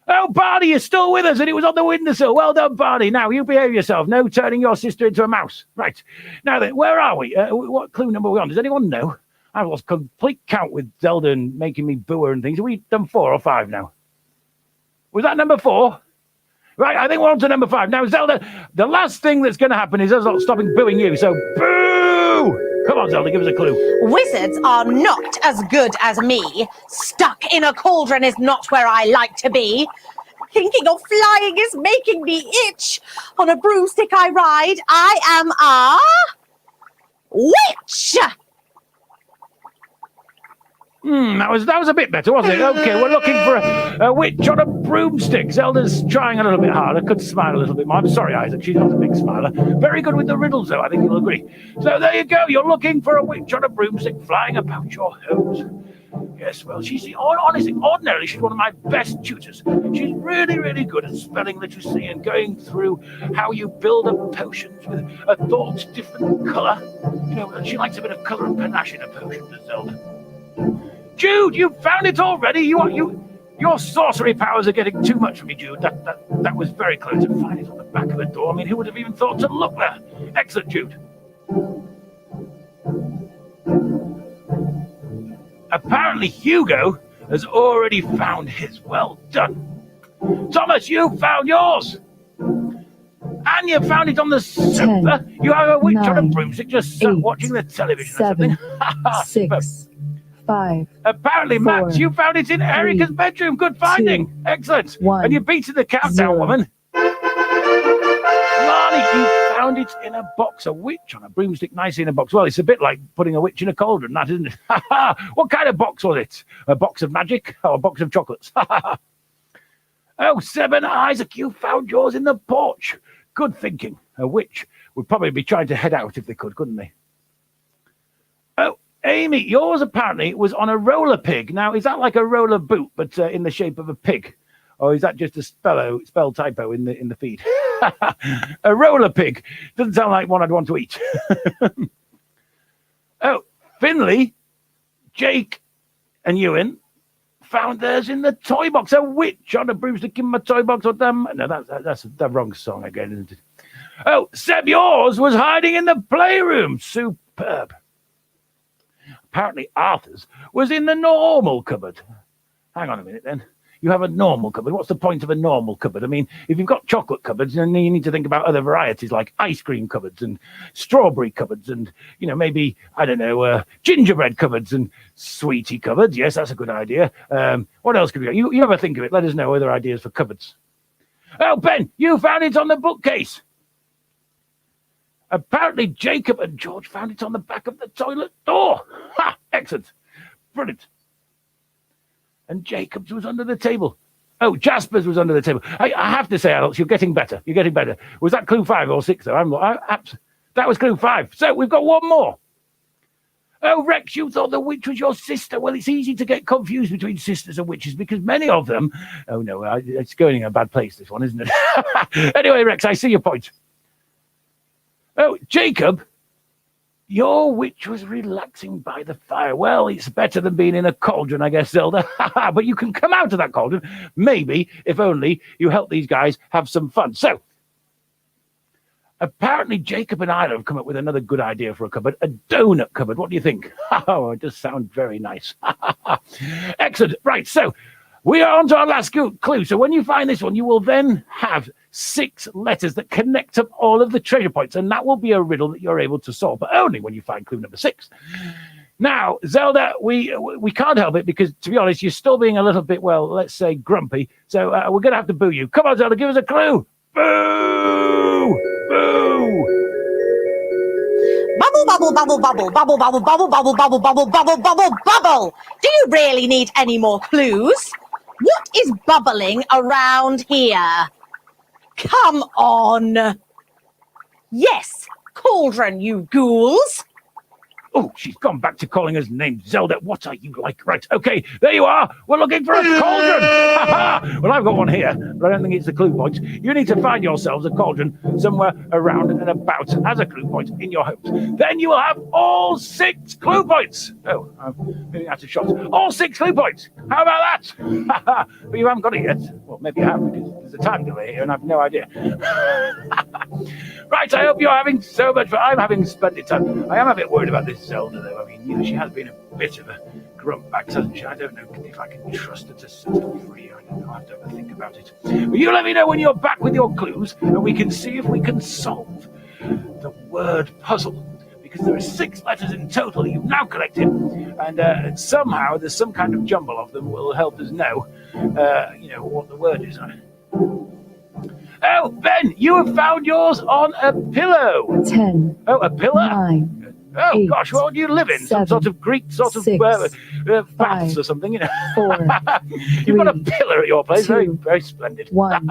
Oh, Barney, you're still with us, and it was on the windowsill. Well done, Barney. Now, you behave yourself. No turning your sister into a mouse. Right. Now then, where are we? What clue number are we on? Does anyone know? I've lost complete count with Zelda and making me boo her and things. Have we done 4 or 5 now? Was that number 4? Right, I think we're on to number 5. Now, Zelda, the last thing that's going to happen is us not stopping booing you. So, boo! Come on, Zelda, give us a clue. Wizards are not as good as me. Stuck in a cauldron is not where I like to be. Thinking of flying is making me itch. On a broomstick I ride. I am a witch. That was a bit better, wasn't it? Okay, we're looking for a witch on a broomstick. Zelda's trying a little bit harder. Could smile a little bit more. I'm sorry, Isaac. She's not a big smiler. Very good with the riddles, though. I think you'll agree. So there you go. You're looking for a witch on a broomstick flying about your homes. Yes, well, honestly, ordinarily, she's one of my best tutors. She's really, really good at spelling literacy and going through how you build up potions with a thought's different colour. You know, and she likes a bit of colour and panache in a potion, does Zelda. Jude, you found it already. Your sorcery powers are getting too much for me, Jude. That was very close to find it on the back of a door. I mean, who would have even thought to look there? Excellent, Jude. Apparently, Hugo has already found his. Well done. Thomas, you found yours. And you found it on the sofa. 10, you have a witch on a 9, broomstick just sat 8, watching the television 7, or something. 6, 5. Apparently, 4, Max, you found it in Erica's bedroom. Good finding. 2, Excellent. 1, And you beat the countdown, 0. woman. Marnie, you found it in a box. A witch on a broomstick, nicely in a box. Well, it's a bit like putting a witch in a cauldron, that, isn't it? What kind of box was it? A box of magic or a box of chocolates? Oh, 7, Isaac, you found yours in the porch. Good thinking. A witch would probably be trying to head out if they could, couldn't they? Oh, Amy, yours apparently was on a roller pig. Now, is that like a roller boot, but in the shape of a pig? Or is that just a spell typo in the feed? A roller pig. Doesn't sound like one I'd want to eat. Oh, Finley, Jake, and Ewan found theirs in the toy box. A witch on a broomstick in my toy box. Or no, that's the wrong song again, isn't it? Oh, Seb, yours was hiding in the playroom. Superb. Apparently Arthur's was in the normal cupboard. Hang on a minute then. You have a normal cupboard. What's the point of a normal cupboard? I mean, if you've got chocolate cupboards, then you need to think about other varieties like ice cream cupboards and strawberry cupboards and, you know, maybe, I don't know, gingerbread cupboards and sweetie cupboards. Yes, that's a good idea. What else could we go? You ever think of it? Let us know other ideas for cupboards. Oh, Ben, you found it on the bookcase. Apparently Jacob and George found it on the back of the toilet door. Ha! Excellent. Brilliant. And Jacob's was under the table. Oh, Jasper's was under the table. I have to say, adults, you're getting better. You're getting better. Was that clue 5 or 6, though? That was clue 5. So we've got one more. Oh, Rex, you thought the witch was your sister. Well, it's easy to get confused between sisters and witches because many of them... Oh, no, it's going in a bad place, this one, isn't it? Anyway, Rex, I see your point. Oh, Jacob, your witch was relaxing by the fire. Well, it's better than being in a cauldron, I guess, Zelda. But you can come out of that cauldron, maybe, if only you help these guys have some fun. So, apparently Jacob and Isla have come up with another good idea for a cupboard, a donut cupboard. What do you think? Oh, it does sound very nice. Excellent. Right, so we are on to our last clue. So when you find this one, you will then have 6 letters that connect up all of the treasure points, and that will be a riddle that you're able to solve, but only when you find clue number 6. Now, Zelda, we can't help it because, to be honest, you're still being a little bit, well, let's say grumpy, so we're going to have to boo you. Come on, Zelda, give us a clue. Boo! Boo! Bubble, bubble, bubble, bubble, bubble, bubble, bubble, bubble, bubble, bubble, bubble, bubble, bubble. Do you really need any more clues? What is bubbling around here? Come on. Yes, cauldron, you ghouls. Oh, she's gone back to calling us names. Zelda, what are you like? Right, okay, there you are. We're looking for a cauldron. Well, I've got one here, but I don't think it's the clue point. You need to find yourselves a cauldron somewhere around and about as a clue point in your homes. Then you will have all 6 clue points. Oh, I'm moving out of shots. All 6 clue points. How about that? But you haven't got it yet. Well, maybe you have, because there's a time delay here and I have no idea. Right, I hope you're having so much fun. I'm having splendid time. I am a bit worried about this Zelda, though. I mean, you know, she has been a bit of a grumpback, hasn't she? I don't know if I can trust her to set her free. I don't know. I have to have a think about it. But you let me know when you're back with your clues, and we can see if we can solve the word puzzle. Because there are 6 letters in total you've now collected, and somehow there's some kind of jumble of them will help us know, what the word is. Oh, Ben, you have found yours on a pillow. 10. Oh, a pillar? 9. Oh, 8, gosh, what do you live in? 7, Some sort of Greek sort of 6, baths 5, or something, you know? 4. You've got a 3, pillar at your place. 2, Very, very splendid. 1.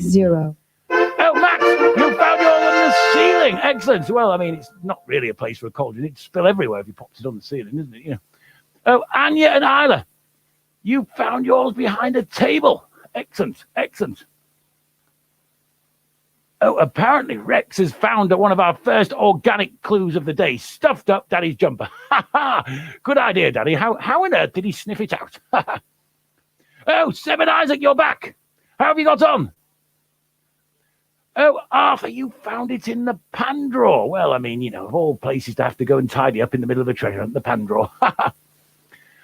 0. Oh, Max, you found yours on the ceiling. Excellent. Well, I mean, it's not really a place for a cauldron. It'd spill everywhere if you popped it on the ceiling, isn't it? You know. Oh, Anya and Isla, you found yours behind a table. Excellent, excellent. Oh, apparently Rex has found one of our first organic clues of the day, stuffed up Daddy's jumper. Ha ha! Good idea, Daddy. How on earth did he sniff it out? Oh, Seb and Isaac, you're back. How have you got on? Oh, Arthur, you found it in the pan drawer. Well, I mean, of all places to have to go and tidy up in the middle of a treasure hunt, the pan drawer.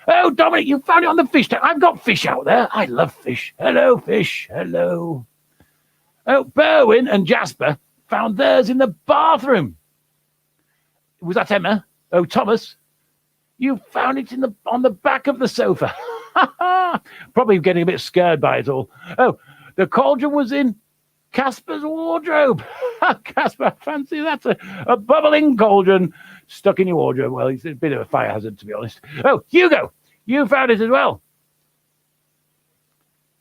Oh, Dominic, you found it on the fish tank. I've got fish out there. I love fish. Hello, fish. Hello. Oh, Berwin and Jasper found theirs in the bathroom. Was that Emma? Oh, Thomas, you found it on the back of the sofa. Probably getting a bit scared by it all. Oh, the cauldron was in Casper's wardrobe. Casper, fancy that's a bubbling cauldron stuck in your wardrobe. Well, it's a bit of a fire hazard, to be honest. Oh, Hugo, you found it as well.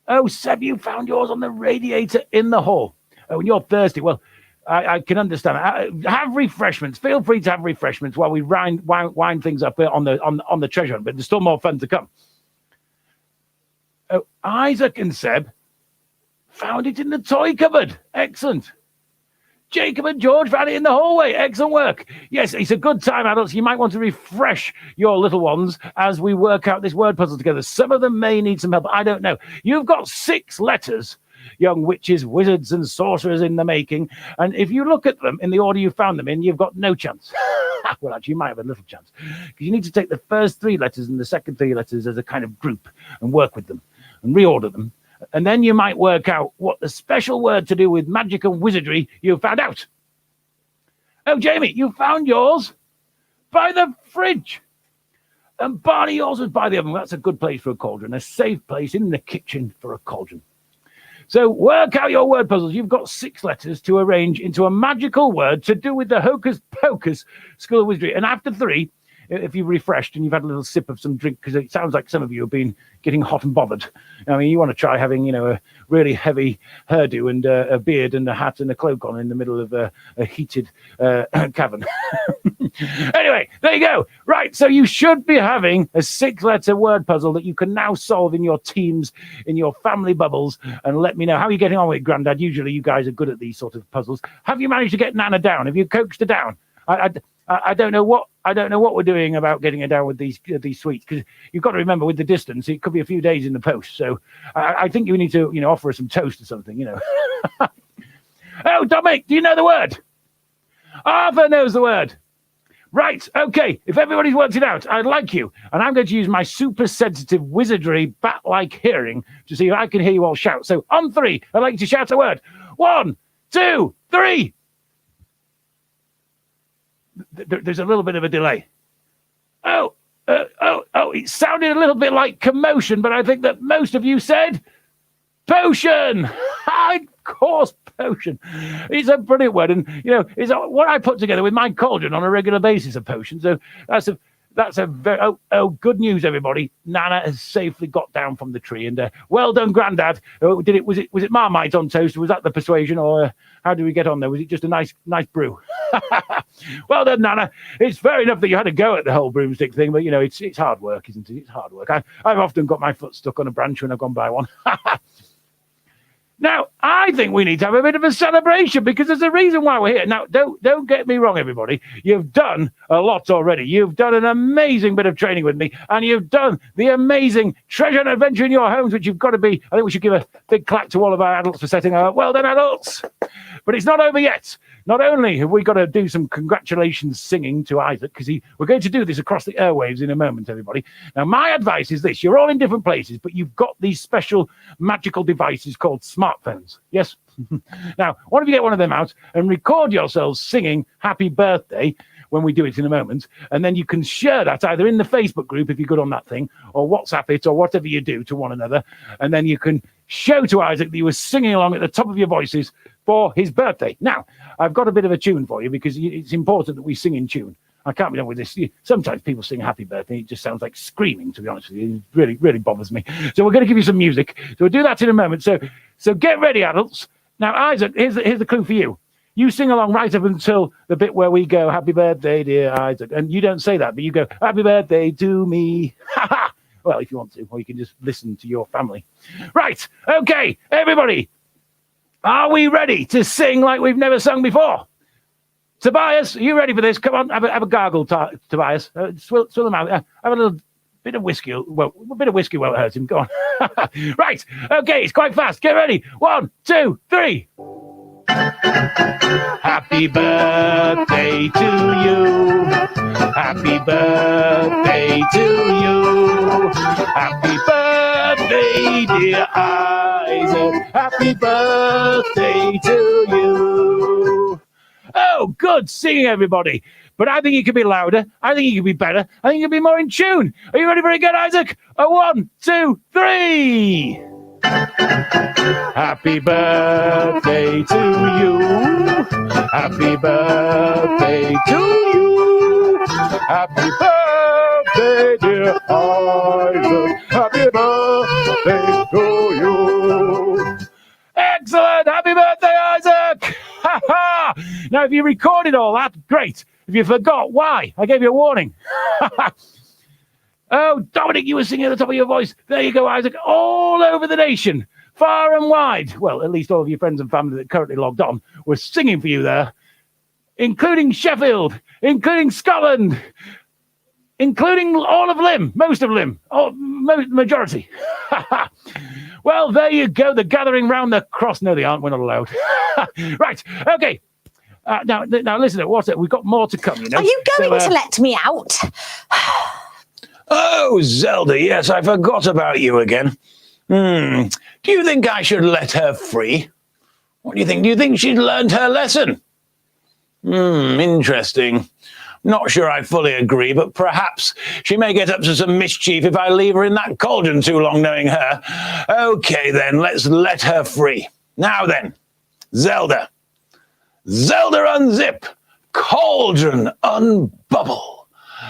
Oh, Seb, you found yours on the radiator in the hall. Oh, and you're thirsty. Well, I can understand. Have refreshments. Feel free to have refreshments while we wind things up on the treasure hunt, but there's still more fun to come. Oh, Isaac and Seb found it in the toy cupboard. Excellent. Jacob and George found it in the hallway. Excellent work. Yes, it's a good time, adults. You might want to refresh your little ones as we work out this word puzzle together. Some of them may need some help. I don't know. You've got 6 letters, young witches, wizards, and sorcerers in the making. And if you look at them in the order you found them in, you've got no chance. Well, actually, you might have a little chance. Because you need to take the first 3 letters and the second 3 letters as a kind of group and work with them and reorder them. And then you might work out what the special word to do with magic and wizardry you found out. Oh, Jamie, you found yours by the fridge. And Barney, yours was by the oven. Well, that's a good place for a cauldron, a safe place in the kitchen for a cauldron. So work out your word puzzles. You've got 6 letters to arrange into a magical word to do with the Hocus Pocus School of Wizardry. And after 3, if you've refreshed and you've had a little sip of some drink, because it sounds like some of you have been getting hot and bothered. I mean, you want to try having, a really heavy hairdo and a beard and a hat and a cloak on in the middle of a heated cavern. Anyway, there you go. Right, so you should be having a 6-letter word puzzle that you can now solve in your teams, in your family bubbles, and let me know how you're getting on with it, Grandad. Usually you guys are good at these sort of puzzles. Have you managed to get Nana down? Have you coaxed her down? I don't know what we're doing about getting her down with these sweets, because you've got to remember with the distance it could be a few days in the post. So I think you need to offer her some toast or something. Oh, Dominic, do you know the word? Arthur knows the word. Right, okay. If everybody's worked it out, I'd like you, and I'm going to use my super sensitive wizardry bat-like hearing to see if I can hear you all shout. So on 3, I'd like you to shout a word. 1, 2, 3. There's a little bit of a delay. Oh, it sounded a little bit like commotion, but I think that most of you said potion. Of course, potion. It's a brilliant word, and it's what I put together with my cauldron on a regular basis of potion. So that's a very good news, everybody. Nana has safely got down from the tree, and well done, Grandad. Was it Marmite on toast? Was that the persuasion, or how did we get on there? Was it just a nice brew? Well done, Nana. It's fair enough that you had a go at the whole broomstick thing, but it's hard work, isn't it? It's hard work. I've often got my foot stuck on a branch when I've gone by one. Now, I think we need to have a bit of a celebration, because there's a reason why we're here. Now, don't get me wrong, everybody. You've done a lot already. You've done an amazing bit of training with me, and you've done the amazing treasure and adventure in your homes, which you've got to be. I think we should give a big clap to all of our adults for setting up. Well done, adults. But it's not over yet. Not only have we got to do some congratulations singing to Isaac, because we're going to do this across the airwaves in a moment, everybody. Now, my advice is this. You're all in different places, but you've got these special magical devices called smartphones. Yes? Now, why don't you get one of them out and record yourselves singing Happy Birthday when we do it in a moment, and then you can share that either in the Facebook group if you're good on that thing, or WhatsApp it, or whatever you do to one another, and then you can show to Isaac that you were singing along at the top of your voices for his birthday. Now, I've got a bit of a tune for you, because it's important that we sing in tune. I can't be done with this. Sometimes people sing Happy Birthday. It just sounds like screaming, to be honest with you. It really, really bothers me. So we're going to give you some music. So we'll do that in a moment. So get ready, adults. Now, Isaac, here's the clue for you. You sing along right up until the bit where we go, happy birthday, dear Isaac. And you don't say that, but you go, happy birthday to me. Well, if you want to, or you can just listen to your family. Right, okay, everybody. Are we ready to sing like we've never sung before? Tobias, are you ready for this? Come on, have a gargle, Tobias. Swill them out. Have a little bit of whiskey. Well, a bit of whiskey won't hurt him. Go on. Right, okay, it's quite fast. Get ready. 1, 2, 3. Happy birthday to you. Happy birthday to you. Happy birthday, dear Isaac. Happy birthday to you. Oh, good singing, everybody. But I think you could be louder. I think you could be better. I think you could be more in tune. Are you ready for it again, Isaac? 1, 2, 3. Happy birthday to you. Happy birthday to you. Happy birthday, dear Isaac. Happy birthday to you. Excellent. Happy birthday, Isaac. Ha ha. Now, if you recorded all that, great. If you forgot, why? I gave you a warning. Oh, Dominic, you were singing at the top of your voice. There you go, Isaac. All over the nation, far and wide. Well, at least all of your friends and family that currently logged on were singing for you there, including Sheffield, including Scotland, including all of Lim, most of Lim, majority. Well, there you go. The gathering round the cross. No, they aren't. We're not allowed. Right. Okay. Now, listen. What's it? We've got more to come. You know. Are you going to let me out? Oh, Zelda, yes, I forgot about you again. Do you think I should let her free? What do you think? Do you think she's learned her lesson? Interesting. Not sure I fully agree, but perhaps she may get up to some mischief if I leave her in that cauldron too long, knowing her. Okay, then, let's let her free. Now then, Zelda. Zelda unzip. Cauldron unbubble.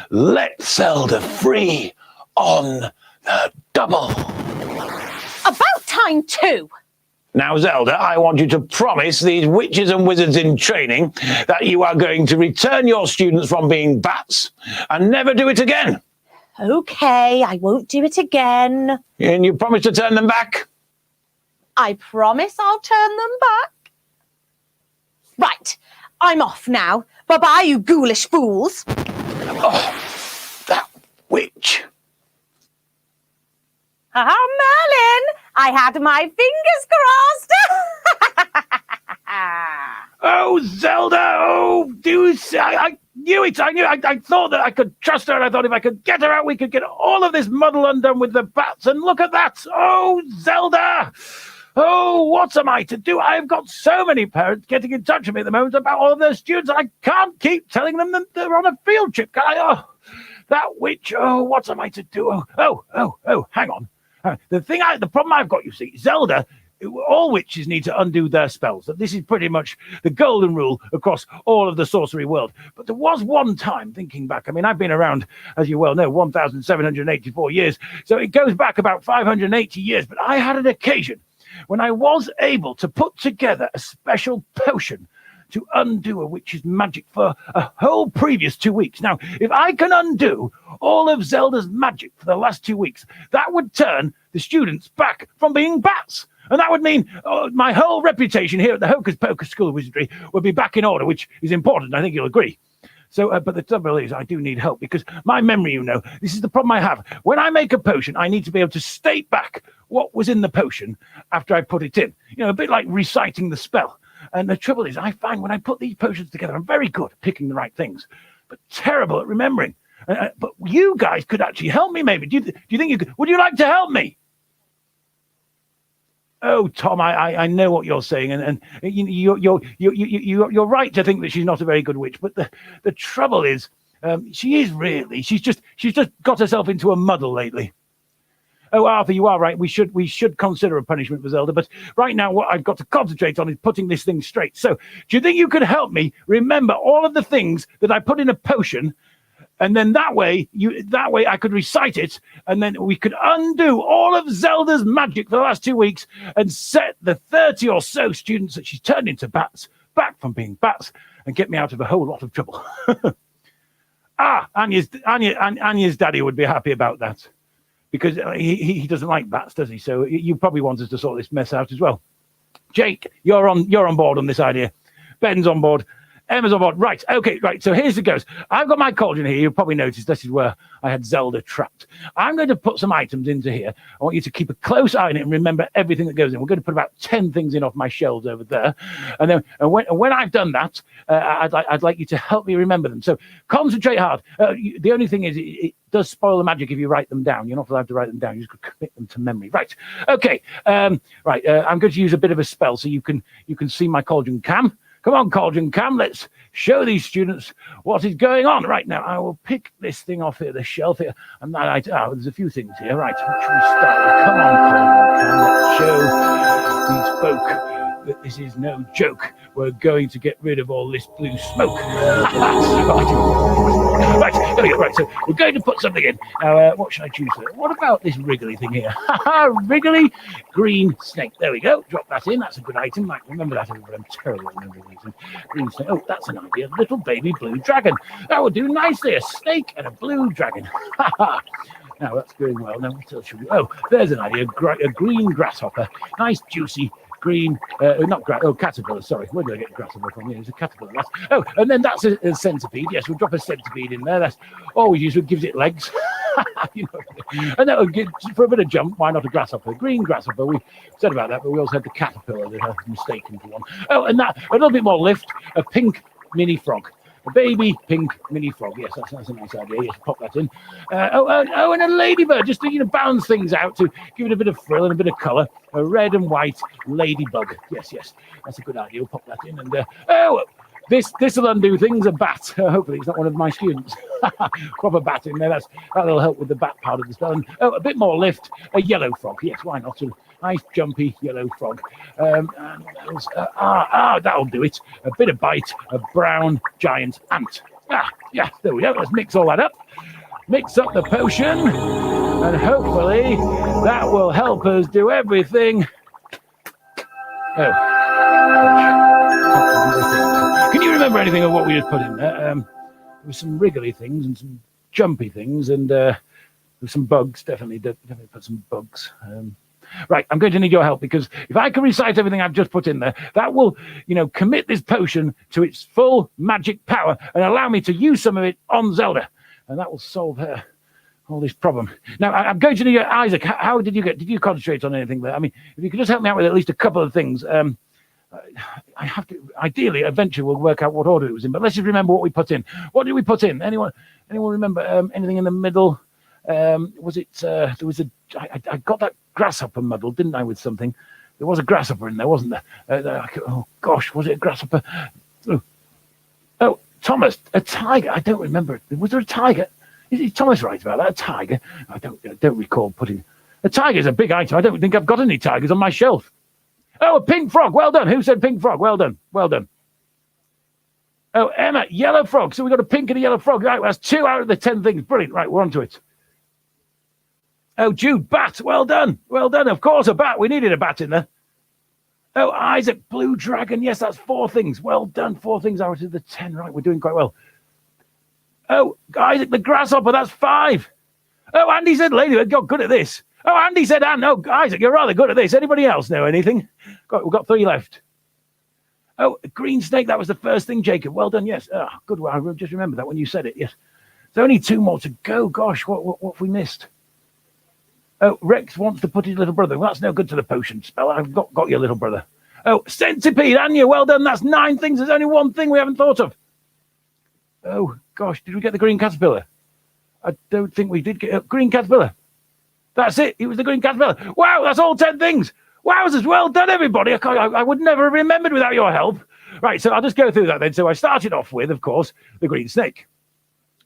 Let Zelda free on the double. About time too. Now, Zelda, I want you to promise these witches and wizards in training that you are going to return your students from being bats and never do it again. Okay, I won't do it again. And you promise to turn them back? I promise I'll turn them back. Right, I'm off now. Bye-bye, you ghoulish fools. Oh, that witch. Merlin, I had my fingers crossed. Oh, Zelda, I knew it. I thought that I could trust her, and I thought if I could get her out, we could get all of this muddle undone with the bats, and look at that. Oh, Zelda. Oh, what am I to do? I've got so many parents getting in touch with me at the moment about all of their students, and I can't keep telling them that they're on a field trip. Can I? Oh, that witch. Oh, what am I to do? Oh, hang on. The problem I've got, you see, Zelda, all witches need to undo their spells. This is pretty much the golden rule across all of the sorcery world. But there was one time, thinking back, I mean, I've been around, as you well know, 1,784 years, so it goes back about 580 years, but I had an occasion when I was able to put together a special potion to undo a witch's magic for a whole previous 2 weeks. Now, if I can undo all of Zelda's magic for the last 2 weeks, that would turn the students back from being bats. And that would mean my whole reputation here at the Hocus Pocus School of Wizardry would be back in order, which is important. I think you'll agree. So, but the trouble is, I do need help because my memory, you know, this is the problem I have. When I make a potion, I need to be able to state back what was in the potion after I put it in. You know, a bit like reciting the spell. And the trouble is, I find when I put these potions together, I'm very good at picking the right things, but terrible at remembering. But you guys could actually help me, maybe. Do you think you could? Would you like to help me? Oh, Tom, I know what you're saying, and you're right to think that she's not a very good witch. But the trouble is, she is really. She's just got herself into a muddle lately. Oh, Arthur, you are right. We should consider a punishment for Zelda. But right now, what I've got to concentrate on is putting this thing straight. So, do you think you could help me remember all of the things that I put in a potion? And then that way I could recite it, and then we could undo all of Zelda's magic for the last 2 weeks and set the 30 or so students that she's turned into bats back from being bats and get me out of a whole lot of trouble. Anya's daddy would be happy about that, because he doesn't like bats, does he? So you probably want us to sort this mess out as well. Jake, you're on board on this idea. Ben's on board. Emma's on board. Right, okay, right. So here's the goes. I've got my cauldron here. You'll probably notice this is where I had Zelda trapped. I'm going to put some items into here. I want you to keep a close eye on it and remember everything that goes in. We're going to put about 10 things in off my shelves over there. And when I've done that, I'd like you to help me remember them. So concentrate hard. The only thing is, it does spoil the magic if you write them down. You're not allowed to write them down. You just commit them to memory. Right. Okay. I'm going to use a bit of a spell so you can see my cauldron cam. Come on, Cauldron Cam, let's show these students what is going on. Right now, I will pick this thing off here, the shelf here, and there's a few things here. Right, what should we start with? Come on, Cauldron Cam, let's show these folk that this is no joke. We're going to get rid of all this blue smoke. Right, there we go. Right, so we're going to put something in. Now, what should I choose for? What about this wriggly thing here? Wriggly green snake. There we go. Drop that in. That's a good item. Like, remember that, everybody. I'm terrible at remembering these. Green snake. Oh, that's an idea. Little baby blue dragon. That would do nicely. A snake and a blue dragon. Now, that's going well. Now, what else should we? Oh, there's an idea. A green grasshopper. Nice, juicy green, caterpillar, sorry. Where did I get grasshopper from? Here, it's a caterpillar. And then that's a centipede. Yes, we'll drop a centipede in there. That's always useful. It gives it legs. And that would give, for a bit of jump, why not a grasshopper? Green grasshopper. We said about that, but we also had the caterpillar that I mistaken for one. Oh, and that, a little bit more lift, a pink mini frog. A baby pink mini frog. Yes, that's a nice idea. Yes, pop that in. And a ladybird, just to balance things out, to give it a bit of frill and a bit of colour. A red and white ladybug. Yes, that's a good idea. We'll pop that in. And this will undo things. A bat. Hopefully, it's not one of my students. Pop a bat in there. That'll help with the bat part of the spell. And a bit more lift. A yellow frog. Yes, why not? Nice jumpy yellow frog. And what else? That'll do it. A bit of bite. A brown giant ant. Yeah, there we go. Let's mix all that up. Mix up the potion. And hopefully that will help us do everything. Oh. Can you remember anything of what we just put in there? There was some wriggly things and some jumpy things, and there were some bugs. Definitely put some bugs. Right, I'm going to need your help, because if I can recite everything I've just put in there, that will, commit this potion to its full magic power and allow me to use some of it on Zelda, and that will solve all this problem. Now, I'm going to need Isaac. How did you concentrate on anything there? I mean, if you could just help me out with at least a couple of things. I have to, ideally, eventually we'll work out what order it was in, but let's just remember what we put in. What did we put in? Anyone remember anything in the middle? Was it, I got that grasshopper muddled, didn't I, with something? There was a grasshopper in there, wasn't there? Oh, gosh, was it a grasshopper? Oh, Thomas, a tiger. I don't remember. Was there a tiger? Is Thomas right about that? A tiger? I don't recall putting... A tiger is a big item. I don't think I've got any tigers on my shelf. Oh, a pink frog. Well done. Who said pink frog? Well done. Oh, Emma, yellow frog. So we've got a pink and a yellow frog. Right, that's 2 out of the 10 things. Brilliant. Right, we're on to it. Oh, Jude, bat. Well done. Of course, a bat. We needed a bat in there. Oh, Isaac, blue dragon. Yes, that's 4 things. Well done. 4 things out of the 10. Right, we're doing quite well. Oh, Isaac, the grasshopper. That's 5. Oh, Andy said ladybird. Got good at this. Oh, Andy said Anne. Oh, Isaac, you're rather good at this. Anybody else know anything? We've got 3 left. Oh, green snake. That was the first thing, Jacob. Well done. Yes. Oh, good. Well, I just remembered that when you said it. Yes. There's only 2 more to go. Gosh, what have we missed? Oh, Rex wants to put his little brother. Well, that's no good to the potion spell. I've got your little brother. Oh, centipede, Anya. Well done. That's 9 things. There's only 1 thing we haven't thought of. Oh, gosh. Did we get the green caterpillar? I don't think we did get green caterpillar. That's it. It was the green caterpillar. Wow, that's all 10 things. Wowzers, well done, everybody. I would never have remembered without your help. Right, so I'll just go through that then. So I started off with, of course, the green snake,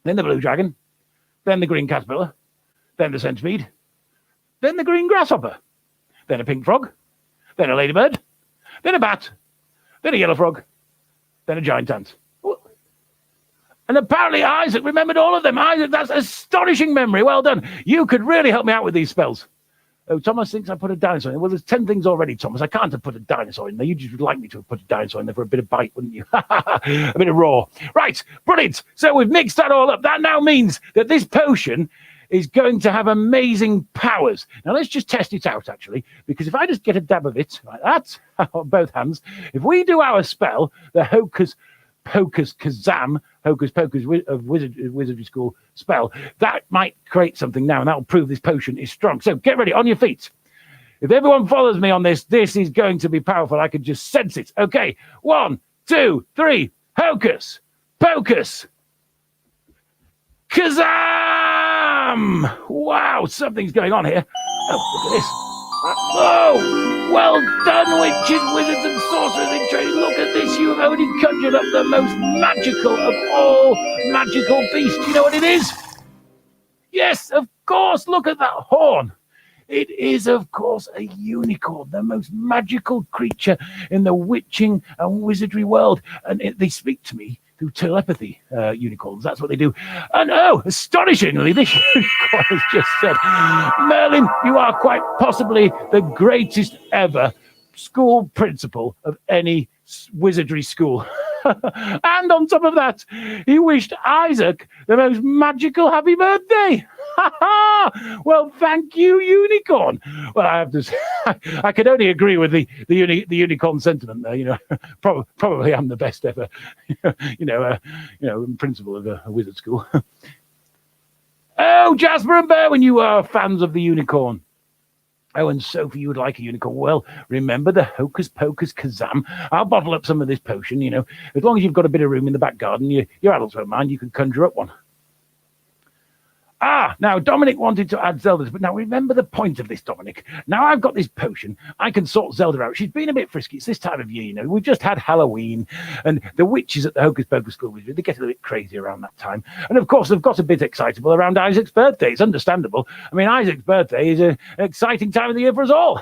then the blue dragon, then the green caterpillar, then the centipede, then the green grasshopper, then a pink frog, then a ladybird, then a bat, then a yellow frog, then a giant ant. And apparently Isaac remembered all of them. Isaac, that's astonishing memory. Well done. You could really help me out with these spells. Oh, Thomas thinks I put a dinosaur in. Well, there's 10 things already, Thomas. I can't have put a dinosaur in there. You just would like me to have put a dinosaur in there for a bit of bite, wouldn't you? A bit of raw. Right, brilliant. So we've mixed that all up. That now means that this potion is going to have amazing powers. Now, let's just test it out, actually, because if I just get a dab of it, like that, on both hands, if we do our spell, the Hocus Pocus Kazam, Hocus Pocus of Wizardry School spell, that might create something now, and that'll prove this potion is strong. So get ready, on your feet. If everyone follows me on this, this is going to be powerful. I can just sense it. Okay, 1, 2, 3, Hocus Pocus Kazam! Wow, something's going on here. Oh, look at this. Oh, well done, witches, wizards, and sorcerers in training. Look at this. You have only conjured up the most magical of all magical beasts. Do you know what it is? Yes, of course. Look at that horn. It is, of course, a unicorn, the most magical creature in the witching and wizardry world. And they speak to me through telepathy, unicorns. That's what they do. And oh, astonishingly, this unicorn has just said, Merlin, you are quite possibly the greatest ever school principal of any wizardry school. And on top of that, he wished Isaac the most magical happy birthday. Well, thank you, unicorn. Well, I have to say, I can only agree with the unicorn sentiment there. You know, probably I'm the best ever, principal of a wizard school. Oh, Jasper and Bear, when you are fans of the unicorn. Oh, and Sophie, you would like a unicorn. Well, remember the Hocus Pocus Kazam. I'll bottle up some of this potion, as long as you've got a bit of room in the back garden, your adults won't mind, you can conjure up one. Now, Dominic wanted to add Zelda's, but now remember the point of this, Dominic. Now I've got this potion. I can sort Zelda out. She's been a bit frisky. It's this time of year, We've just had Halloween, and the witches at the Hocus Pocus School, they get a little bit crazy around that time. And, of course, they've got a bit excitable around Isaac's birthday. It's understandable. I mean, Isaac's birthday is an exciting time of the year for us all.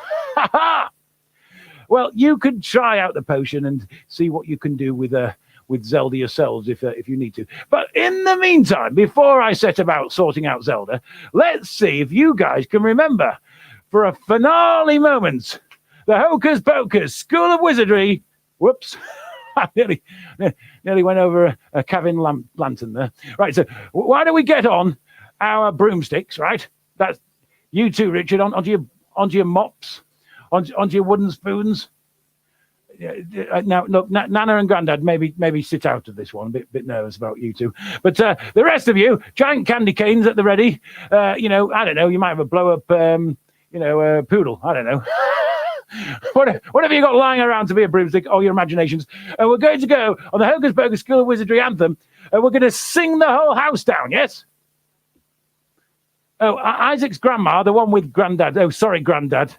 Well, you could try out the potion and see what you can do with Zelda yourselves if you need to. But in the meantime, before I set about sorting out Zelda, let's see if you guys can remember, for a finale moment, the Hocus Pocus School of Wizardry. Whoops. I nearly went over a cabin lantern there. Right, so why don't we get on our broomsticks, right? That's you too, Richard, onto your mops, onto your wooden spoons. Now, look, Nana and Grandad maybe sit out of this one. A bit nervous about you two. But the rest of you, giant candy canes at the ready. I don't know, you might have a blow-up, poodle. I don't know. Whatever you got lying around to be a broomstick, or your imaginations. And we're going to go on the Hocus Pocus School of Wizardry anthem, and we're going to sing the whole house down, yes? Oh, Isaac's grandma, the one with Grandad. Oh, sorry, Grandad.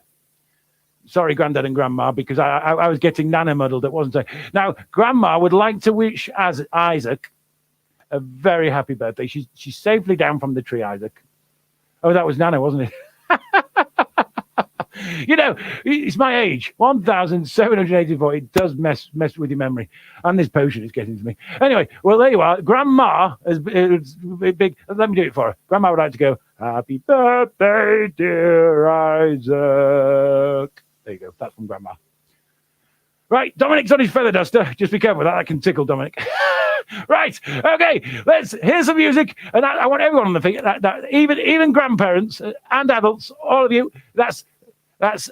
Sorry, Grandad and Grandma, because I was getting Nana muddled, wasn't I? Now, Grandma would like to wish Isaac a very happy birthday. She's safely down from the tree, Isaac. Oh, that was Nana, wasn't it? It's my age, 1,784. It does mess with your memory. And this potion is getting to me. Anyway, well, there you are. Grandma is big. Let me do it for her. Grandma would like to go, happy birthday, dear Isaac. There you go. That's from Grandma. Right, Dominic's on his feather duster. Just be careful with that. I can tickle Dominic. Right, okay. Here's some music, and I want everyone on the feet. That even grandparents and adults, all of you. That's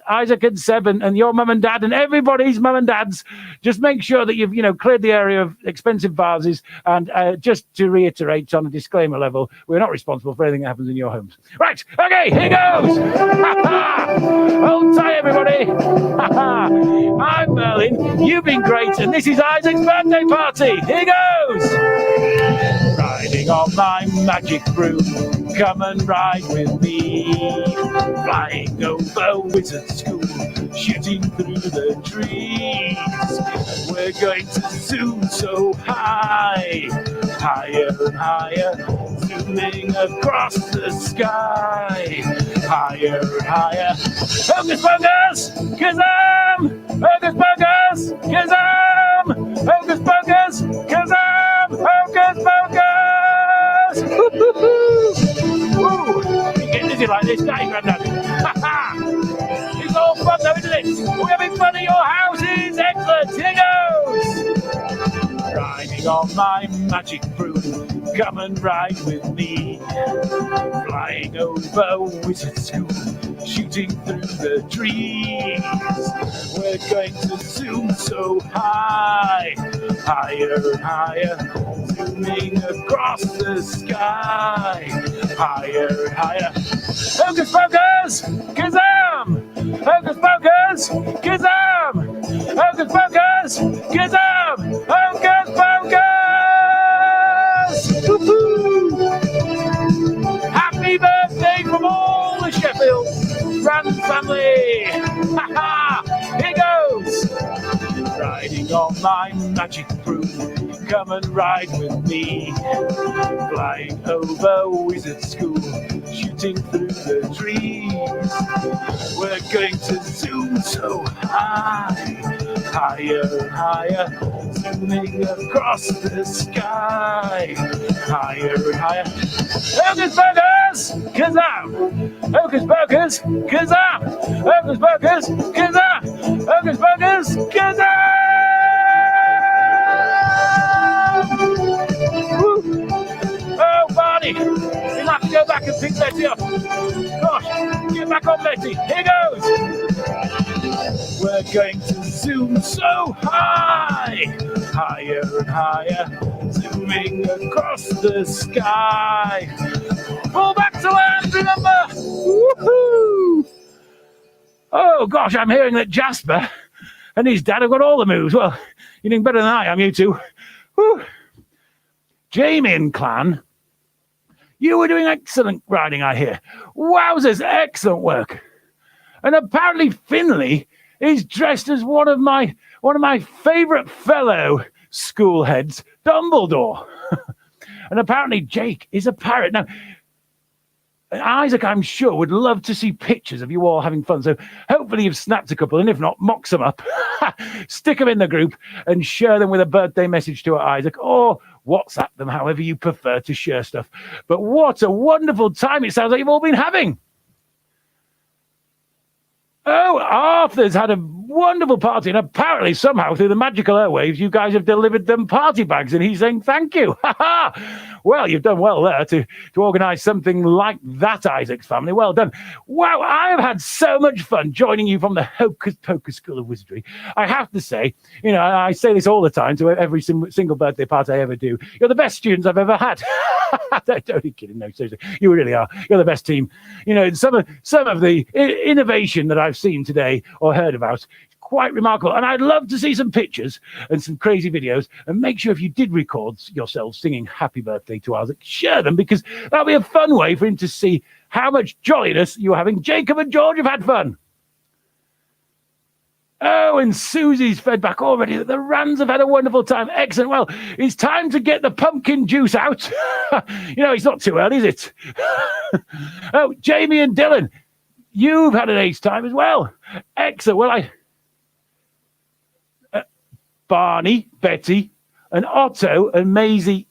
Isaac and Seb and your mum and dad and everybody's mum and dads. Just make sure that you've cleared the area of expensive vases. And just to reiterate on a disclaimer level, we're not responsible for anything that happens in your homes. Right, okay, here goes. Hold tight, everybody. I'm Merlin. You've been great, and this is Isaac's birthday party. Here goes. Riding on my magic broom, come and ride with me. Flying over wizard school, shooting through the trees. We're going to zoom so high, higher and higher, zooming across the sky. Higher and higher. Hocus Pocus, Kazam! Hocus Pocus, Kazam! Hocus Pocus, Kazam! Hocus Pocus! Woo-hoo-hoo! Ooh, you get dizzy like this, can't you, Grandad? Ha ha! in front of your houses. Excellent. Here goes. Riding on my magic broom, come and ride with me. Flying over Wizard School, shooting through the trees. We're going to zoom so high, higher and higher, zooming across the sky, higher and higher. Hocus pocus, kazam! Hocus pocus, kazam! Hocus pocus, kazam! Hocus pocus! Woo-hoo! Happy birthday from all the Sheffield Rand family! Ha ha! Here goes! Riding on my magic broom, come and ride with me. Flying over Wizard School, shooting through the trees. We're going to zoom so high, higher and higher, zooming across the sky, higher and higher. Hocus pocus, kazam! Hocus pocus, kazam! Hocus pocus, kazam! Hocus pocus, kazam! Woo. Oh, Barney, you'll have to go back and pick Betty up. Gosh, get back on, Betty. Here goes. We're going to zoom so high, higher and higher, zooming across the sky. Pull back to land, remember? Woohoo! Oh, gosh, I'm hearing that Jasper and his dad have got all the moves. Well, you're doing better than I am, you two. Woo. Jamie and clan, you were doing excellent riding, I hear. Wowzers, excellent work. And apparently Finley is dressed as one of my favourite fellow school heads, Dumbledore. And apparently Jake is a parrot. Now, Isaac, I'm sure, would love to see pictures of you all having fun. So hopefully you've snapped a couple, and if not, mock them up. Stick them in the group and share them with a birthday message to Isaac, or WhatsApp them, however you prefer to share stuff. But what a wonderful time it sounds like you've all been having. Oh, Arthur's had a wonderful party, and apparently somehow through the magical airwaves you guys have delivered them party bags, and he's saying thank you. Well, you've done well there to organise something like that, Isaac's family. Well done. Wow, I have had so much fun joining you from the Hocus Pocus School of Wizardry. I have to say, you know, I say this all the time to every single birthday party I ever do. You're the best students I've ever had. Don't be kidding, no, seriously. You really are. You're the best team. You know, some of the innovation that I've seen today or heard about, quite remarkable. And I'd love to see some pictures and some crazy videos, and make sure if you did record yourself singing happy birthday to Isaac, share them, because that'll be a fun way for him to see how much jolliness you're having. Jacob and George have had fun. Oh, and Susie's fed back already. The Rands have had a wonderful time. Excellent. Well, it's time to get the pumpkin juice out. You know, it's not too early, is it? Oh, Jamie and Dylan, you've had an ace time as well. Excellent. Well, Barney, Betty, and Otto, and Maisie,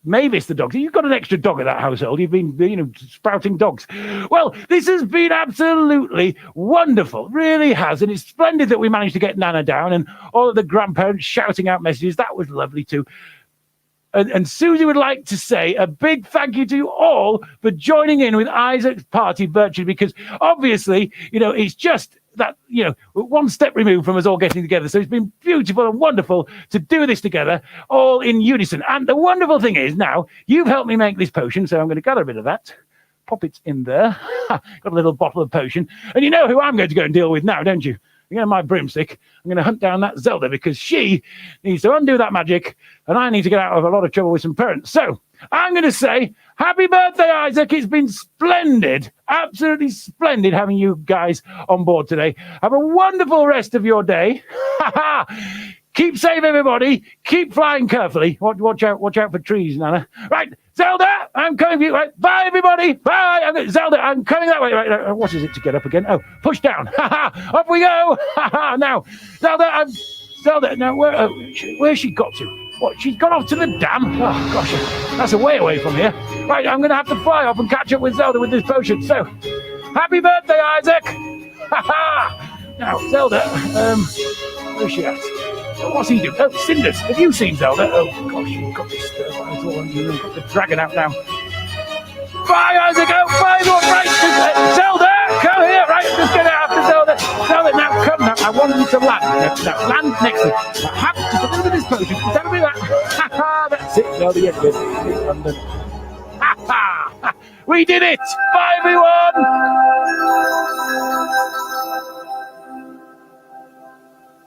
Mavis the dog. You've got an extra dog at that household. You've been, you know, sprouting dogs. Well, this has been absolutely wonderful. Really has. And it's splendid that we managed to get Nana down and all of the grandparents shouting out messages. That was lovely too. And Susie would like to say a big thank you to you all for joining in with Isaac's party virtually, because obviously, you know, it's just that, you know, one step removed from us all getting together. So it's been beautiful and wonderful to do this together, all in unison. And the wonderful thing is now you've helped me make this potion, so I'm going to gather a bit of that, pop it in there. Got a little bottle of potion. And you know who I'm going to go and deal with now, don't you? You know, my broomstick. I'm going to hunt down that Zelda, because she needs to undo that magic, and I need to get out of a lot of trouble with some parents. So I'm going to say, happy birthday, Isaac. It's been splendid, absolutely splendid having you guys on board today. Have a wonderful rest of your day. Keep safe, everybody. Keep flying carefully. Watch out for trees, Nana. Right, Zelda, I'm coming for you. Right, bye, everybody. Bye. Zelda, I'm coming that way. Right, what is it to get up again? Oh, push down. Off we go. Now, Zelda, now, where's she got to? What, she's gone off to the dam? Oh, gosh, that's a way away from here. Right, I'm going to have to fly off and catch up with Zelda with this potion. So, happy birthday, Isaac. Now, Zelda, where's she at? What's he doing? Oh, Cinders, have you seen Zelda? Oh, gosh, you've got this all on you. You've got the dragon out now. 5 hours ago, 5 more, right? Zelda, come here, right? Just get out after Zelda. Zelda, now, come now. I want you to land. Now, land next to me. Now, have just a little bit of this potion. Just a bit of that. Ha ha, that's it, Zelda, you're good. Ha ha! We did it! 5v1!